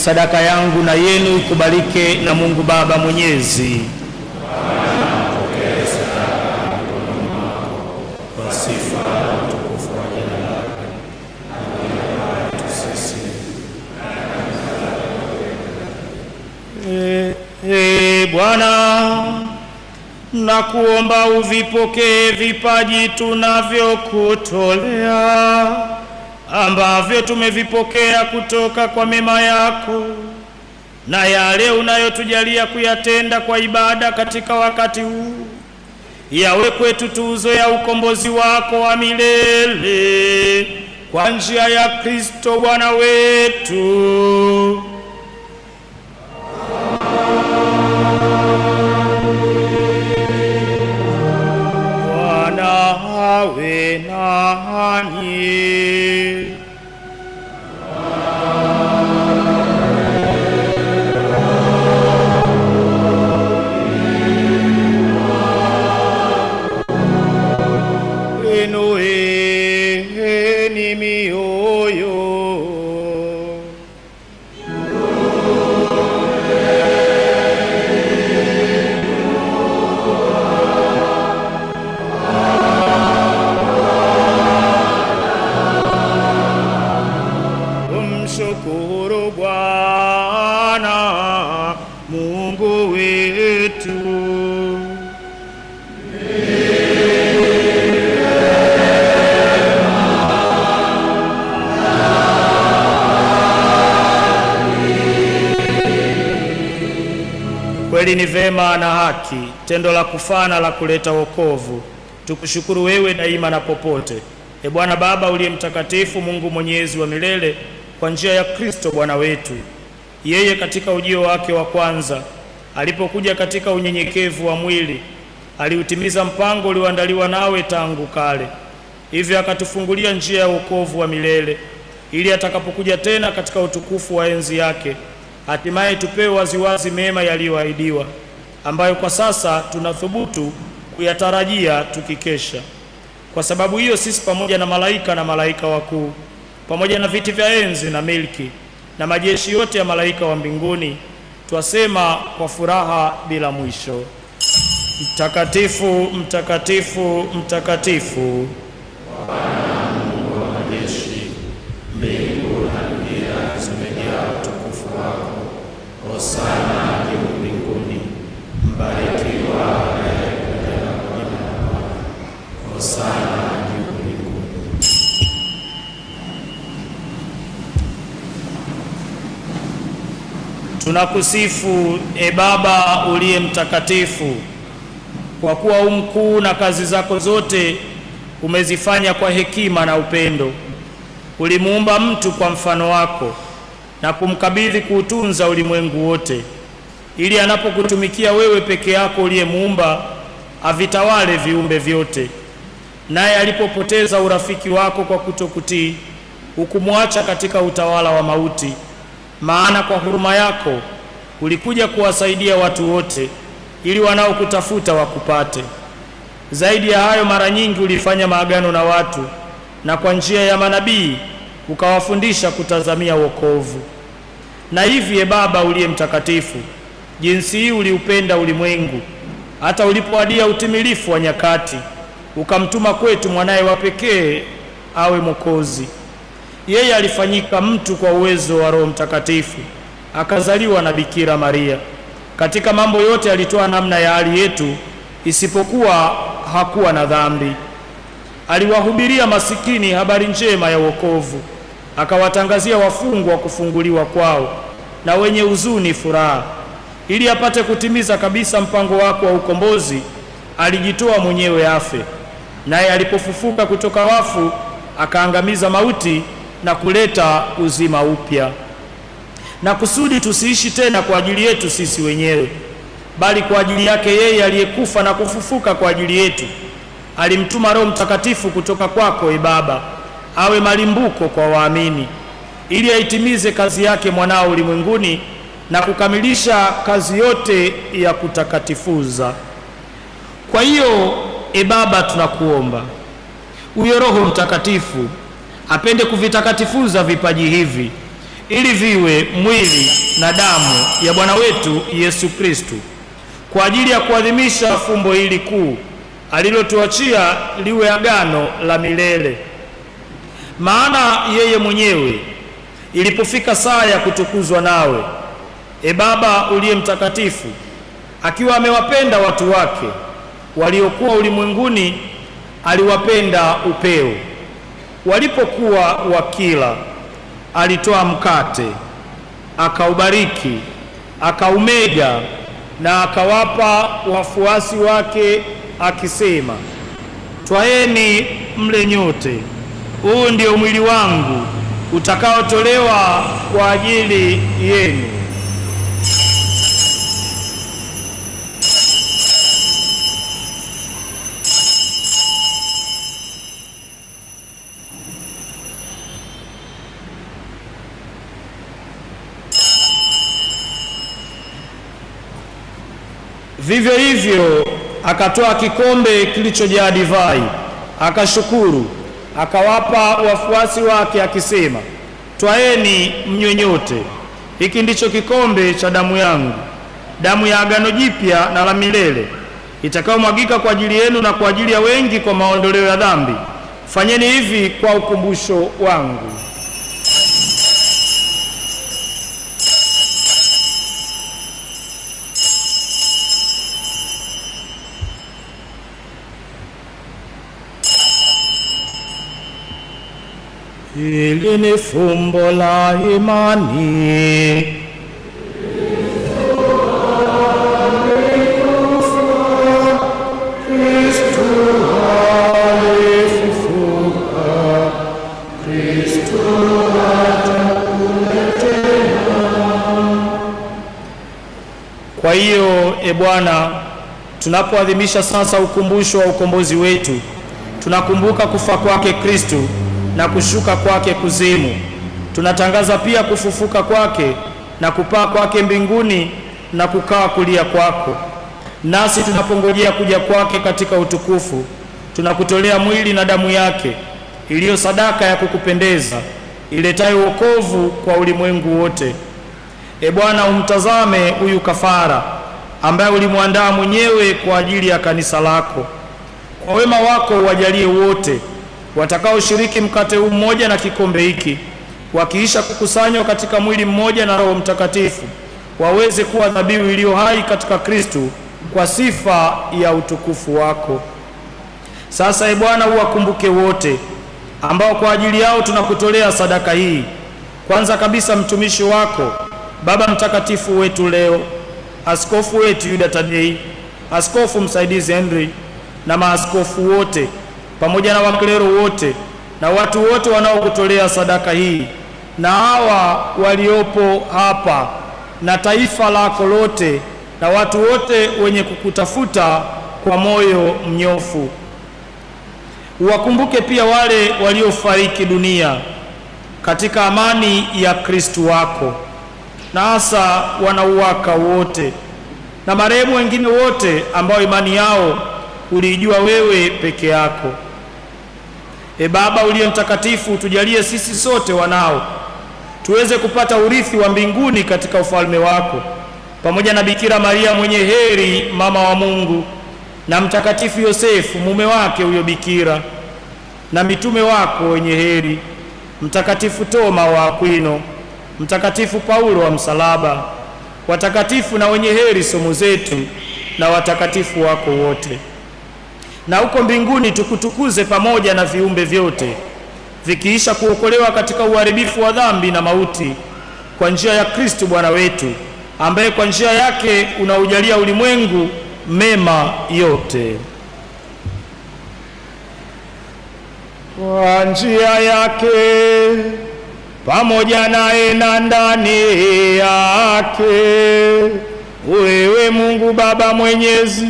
sadaka yangu na yenu ikubalike na Mungu Baba Mwenyezi. Bwana, na kuomba uvipokee vipaji tunavyokutolea, ambavyo tumevipokea kutoka kwa mema yako, na yale unayotujalia kuyatenda kwa ibada katika wakati huu, yawe kwetu tuzo ya ukombozi wako wa milele, kwa njia ya Kristo Bwana wetu. Bwana awe nanyi. Inueni mioyo. Tumshukuru Bwana Mungu wetu. Kweli ni vema na haki, tendo la kufana la kuleta wokovu. Tukushukuru wewe daima na popote, Bwana Baba uliye mtakatifu, Mungu mwenyezi wa milele, kwa njia ya Kristo Bwana wetu. Yeye katika ujio wake wa kwanza, alipokuja katika unyenyekevu wa mwili, aliutimiza mpango ulioandaliwa nawe tangu kale. Hivyo akatufungulia njia ya wokovu wa milele, ili atakapokuja tena katika utukufu wa enzi yake, hatimaye tupewe waziwazi mema yaliyoahidiwa, ambayo kwa sasa tunathubutu kuyatarajia tukikesha. Kwa sababu hiyo sisi pamoja na malaika wakuu, pamoja na viti vya enzi na milki na majeshi yote ya malaika wa mbinguni, twasema kwa furaha bila mwisho: Mtakatifu, mtakatifu, mtakatifu, Bwana Mungu wa majeshi, mbingu na dunia zimejaa utukufu wako. Hosana juu mbinguni, mbarikiwa anayekuja kwa jina la Bwana. Hosana juu mbinguni. Tunakusifu Baba uliye mtakatifu, kwa kuwa umkuu na kazi zako zote umezifanya kwa hekima na upendo. Ulimuumba mtu kwa mfano wako na kumkabidhi kuutunza ulimwengu wote, ili anapokutumikia wewe peke yako uliyemuumba, avitawale viumbe vyote. Naye alipopoteza urafiki wako kwa kutokutii, hukumwacha katika utawala wa mauti, maana kwa huruma yako ulikuja kuwasaidia watu wote, ili wanaokutafuta wakupate. Zaidi ya hayo, mara nyingi ulifanya maagano na watu, na kwa njia ya manabii ukawafundisha kutazamia wokovu. Na hivi Baba uliye mtakatifu, jinsi hii uliupenda ulimwengu, hata ulipoadia utimilifu wa nyakati, ukamtuma kwetu mwanaye wa pekee awe Mwokozi. Yeye alifanyika mtu kwa uwezo wa Roho Mtakatifu, akazaliwa na Bikira Maria. Katika mambo yote alitoa namna ya hali yetu, isipokuwa hakuwa na dhambi. Aliwahubiria masikini habari njema ya wokovu, akawatangazia wafungwa kufunguliwa kwao, na wenye huzuni furaha. Ili apate kutimiza kabisa mpango wako wa ukombozi, alijitoa mwenyewe afe. Naye alipofufuka kutoka wafu, akaangamiza mauti na kuleta uzima upya. Na kusudi tusiishi tena kwa ajili yetu sisi wenyewe, bali kwa ajili yake yeye aliyekufa na kufufuka kwa ajili yetu, alimtuma Roho Mtakatifu kutoka kwako Baba, awe malimbuko kwa waamini, ili aitimize kazi yake mwanao ulimwenguni na kukamilisha kazi yote ya kutakatifuza. Kwa hiyo Baba, tunakuomba huyo Roho Mtakatifu apende kuvitakatifuza vipaji hivi, ili viwe mwili na damu ya Bwana wetu Yesu Kristo, kwa ajili ya kuadhimisha fumbo hili kuu alilotuachia liwe agano la milele. Maana yeye mwenyewe ilipofika saa ya kutukuzwa nawe, Baba uliye mtakatifu, akiwa amewapenda watu wake waliokuwa ulimwenguni, aliwapenda upeo. Walipokuwa wakila, alitoa mkate, akaubariki, akaumega na akawapa wafuasi wake akisema, twaeni mle nyote, huu ndio mwili wangu utakaotolewa kwa ajili yenu. Vivyo hivyo akatoa kikombe kilichojaa divai, akashukuru, akawapa wafuasi wake akisema, twaeni mnywe nyote, hiki ndicho kikombe cha damu yangu, damu ya agano jipya na la milele, itakayomwagika kwa ajili yenu na kwa ajili ya wengi kwa maondoleo ya dhambi. Fanyeni hivi kwa ukumbusho wangu. Hili ni fumbo la imani. Kristo alifufuka, Kristo atakuletea. Kwa hiyo, Bwana, tunapoadhimisha sasa ukumbusho wa ukombozi wetu, tunakumbuka kufa kwake Kristo na kushuka kwake kuzimu. Tunatangaza pia kufufuka kwake na kupaa kwake mbinguni na kukaa kulia kwako. Nasi tunapongojea kuja kwake katika utukufu, tunakutolea mwili na damu yake iliyo sadaka ya kukupendeza, iletayo wokovu kwa ulimwengu wote. Bwana, umtazame huyu kafara ambaye ulimwandaa mwenyewe kwa ajili ya kanisa lako. Kwa wema wako wajalie wote watakaoshiriki mkate huu mmoja na kikombe hiki, wakiisha kukusanywa katika mwili mmoja na Roho Mtakatifu, waweze kuwa dhabihu iliyo hai katika Kristo kwa sifa ya utukufu wako. Sasa Bwana, uwakumbuke wote ambao kwa ajili yao tunakutolea sadaka hii. Kwanza kabisa mtumishi wako Baba Mtakatifu wetu Leo, askofu wetu Yuda Tadei, askofu msaidizi Henry na maaskofu wote pamoja na waklero wote na watu wote wanaokutolea sadaka hii, na hawa waliopo hapa na taifa lako lote na watu wote wenye kukutafuta kwa moyo mnyofu. Uwakumbuke pia wale waliofariki dunia katika amani ya Kristo wako, na hasa wanauwaka wote na marehemu wengine wote ambao imani yao ulijua wewe peke yako. Baba uliye mtakatifu, tujalie sisi sote wanao tuweze kupata urithi wa mbinguni katika ufalme wako, pamoja na Bikira Maria mwenye heri, mama wa Mungu, na mtakatifu Yosefu mume wake huyo bikira, na mitume wako wenye heri, mtakatifu Toma wa Akwino, mtakatifu Paulo wa msalaba, watakatifu na wenye heri somo zetu na watakatifu wako wote. Na huko mbinguni tukutukuze pamoja na viumbe vyote, vikiisha kuokolewa katika uharibifu wa dhambi na mauti kwa njia ya Kristo Bwana wetu, ambaye kwa njia yake unaujalia ulimwengu mema yote. Kwa njia yake, pamoja naye na ndani yake, wewe Mungu Baba Mwenyezi,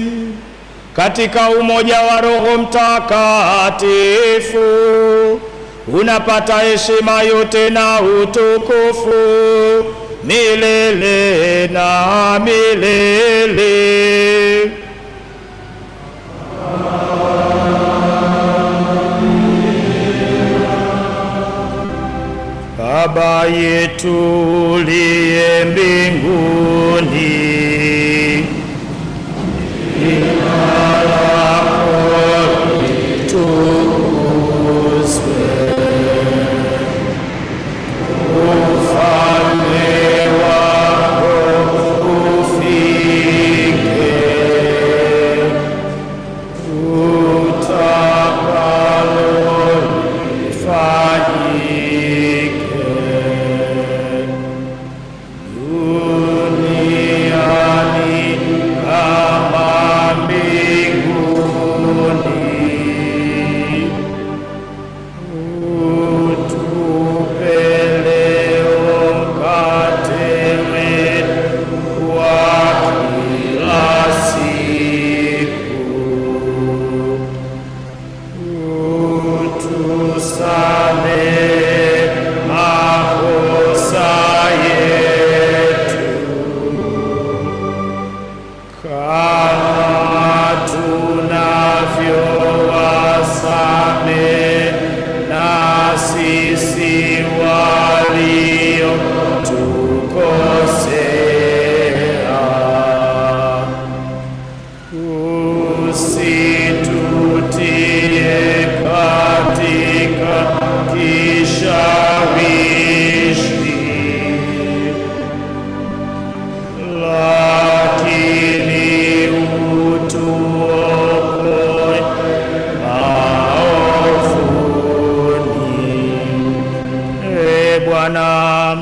katika umoja wa Roho Mtakatifu, unapata heshima yote na utukufu milele na milele. Baba Baba yetu uliye mbinguni, jina lako litukuzwe, ufalme wako ufike, utakalo lifanyike duniani kama mbinguni. Utupe leo mkate wetu wa kila siku, utusamehe makosa yetu kama tunavyowasamehe na sisi waliotukosea, usitutie katika kishawishi, lakini utuokoe maovuni. Ee Bwana,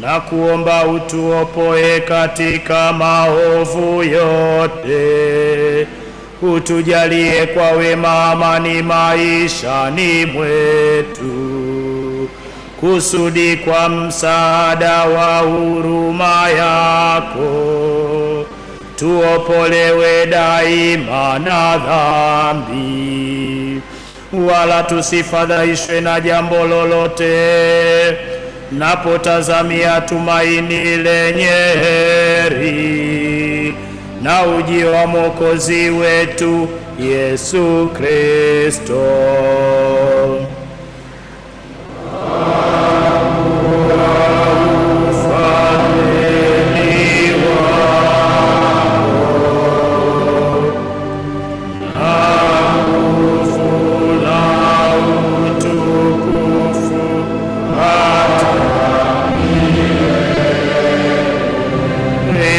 nakuomba utuopoe katika maovu yote, utujalie kwa wema amani maishani mwetu, kusudi kwa msaada wa huruma yako tuopolewe daima na dhambi, wala tusifadhaishwe na jambo lolote, napotazamia tumaini lenye heri na ujio wa Mwokozi wetu Yesu Kristo.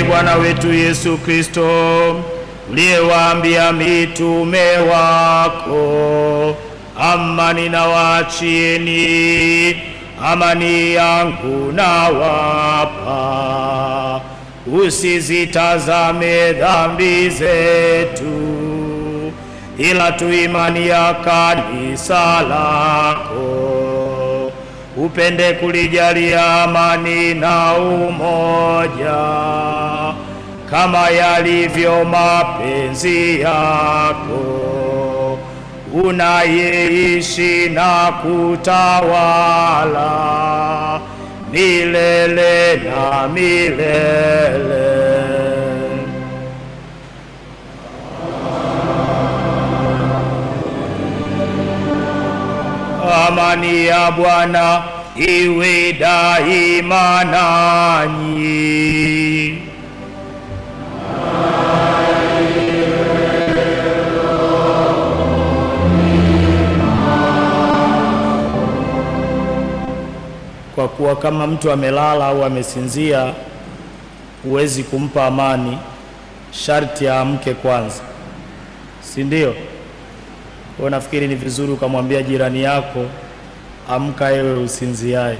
Bwana wetu Yesu Kristo, uliyewaambia mitume wako, amani na waachieni, amani yangu na wapa, usizitazame dhambi zetu, ila tu imani ya kanisa lako. Upende kulijalia amani na umoja, kama yalivyo mapenzi yako, unayeishi na kutawala milele na milele. Amani ya Bwana iwe daima nanyi. Kwa kuwa kama mtu amelala au amesinzia, huwezi kumpa amani, sharti aamke kwanza, si ndio? Kwa nafikiri ni vizuri ukamwambia jirani yako, amka ewe usinziaye.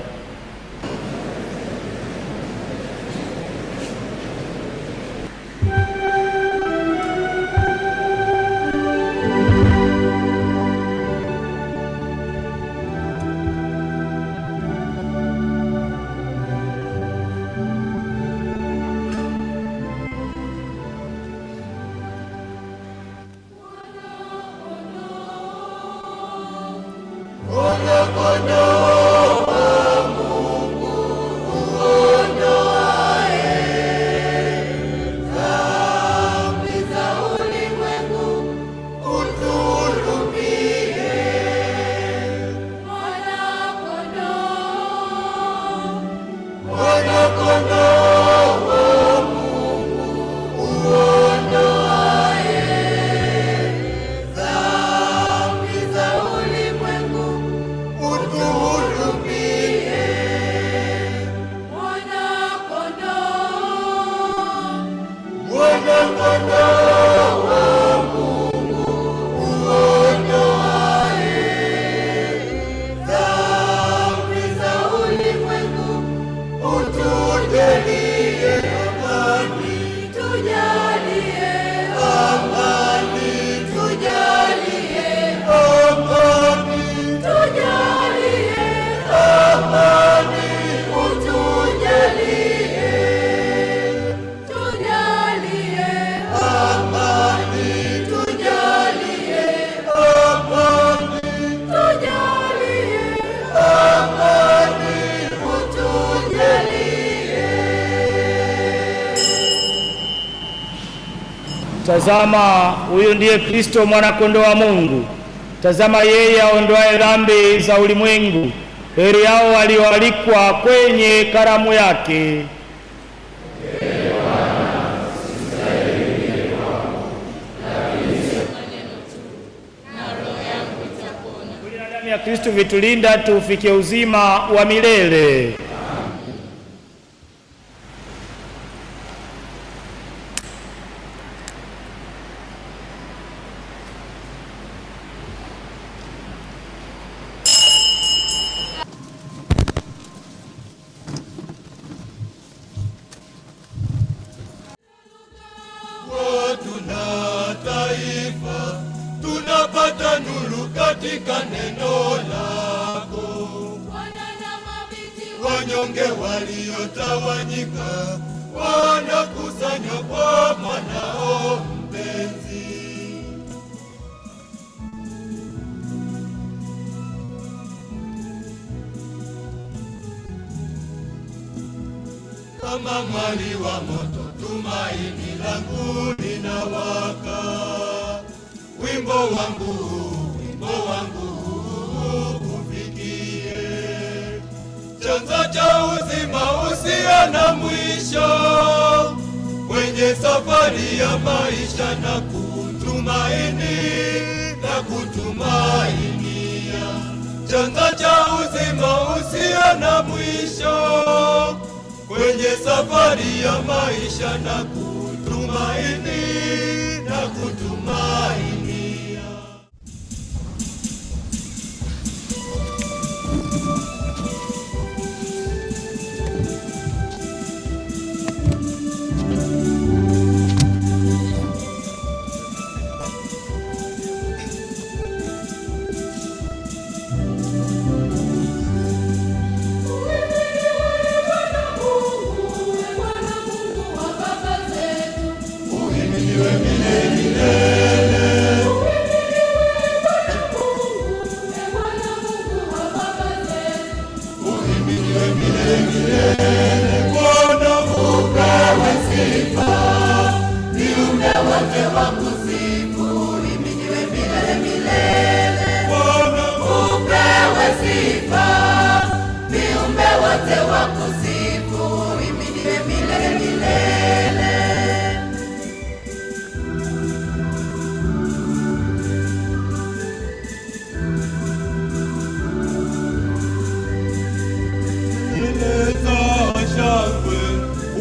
Tazama, huyu ndiye Kristo mwana-kondoo wa Mungu. Tazama yeye aondoaye dhambi za ulimwengu. Heri yao walioalikwa kwenye karamu yake. Mwili na damu ya Kristo vitulinda tufikie uzima wa milele. Tunapata nuru katika neno lako. Wanyonge waliotawanyika wanakusanywa kwa mwanao mpenzi. Kama mwali wa moto tumaini langu linawaka. Wimbo wangu ufikie chanzo cha uzima usio na mwisho, kwenye safari ya maisha na kutumainia. Chanzo cha uzima usio na mwisho, kwenye safari ya maisha na kutumainia.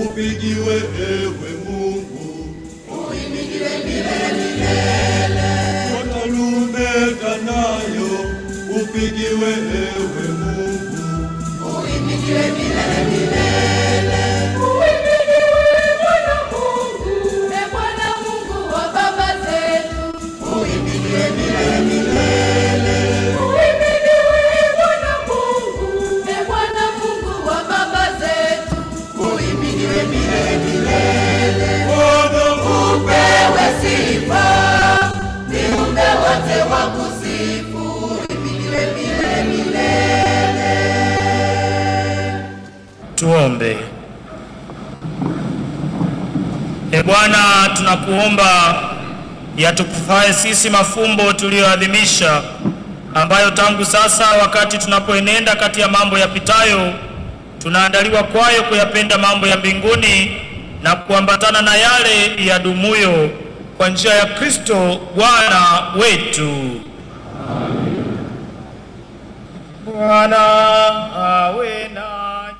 Upigiwe ewe Mungu, uhimidiwe milele. Watarumbeta nayo, upigiwe ewe Mungu, uhimidiwe milele. Uhimidiwe Bwana Mungu, Bwana Mungu wa baba zetu, uhimidiwe milele. Uhimidiwe Bwana Mungu, Bwana Mungu wa baba zetu, uhimidiwe milele. upewe sifa, viumbe wote wakusifu, uhimidiwe milele. Tuombe. Bwana, tunakuomba yatukufae sisi mafumbo tuliyoadhimisha, ambayo tangu sasa wakati tunapoenenda kati ya mambo yapitayo tunaandaliwa kwayo kuyapenda mambo ya mbinguni na kuambatana na yale yadumuyo, kwa njia ya Kristo Bwana wetu. Amen. Bwana awe nanyi.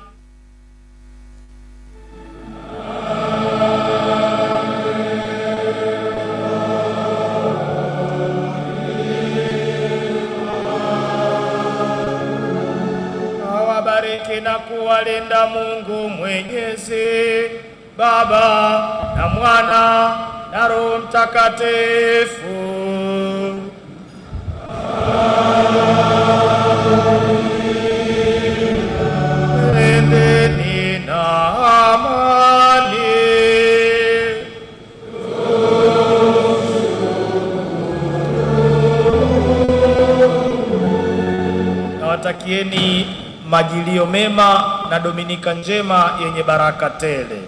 Awabariki na kuwalinda Mungu Mwenyezi, Baba na Mwana na Roho Mtakatifu. Endeni na amani. Nawatakieni majilio mema na Dominika njema yenye baraka tele.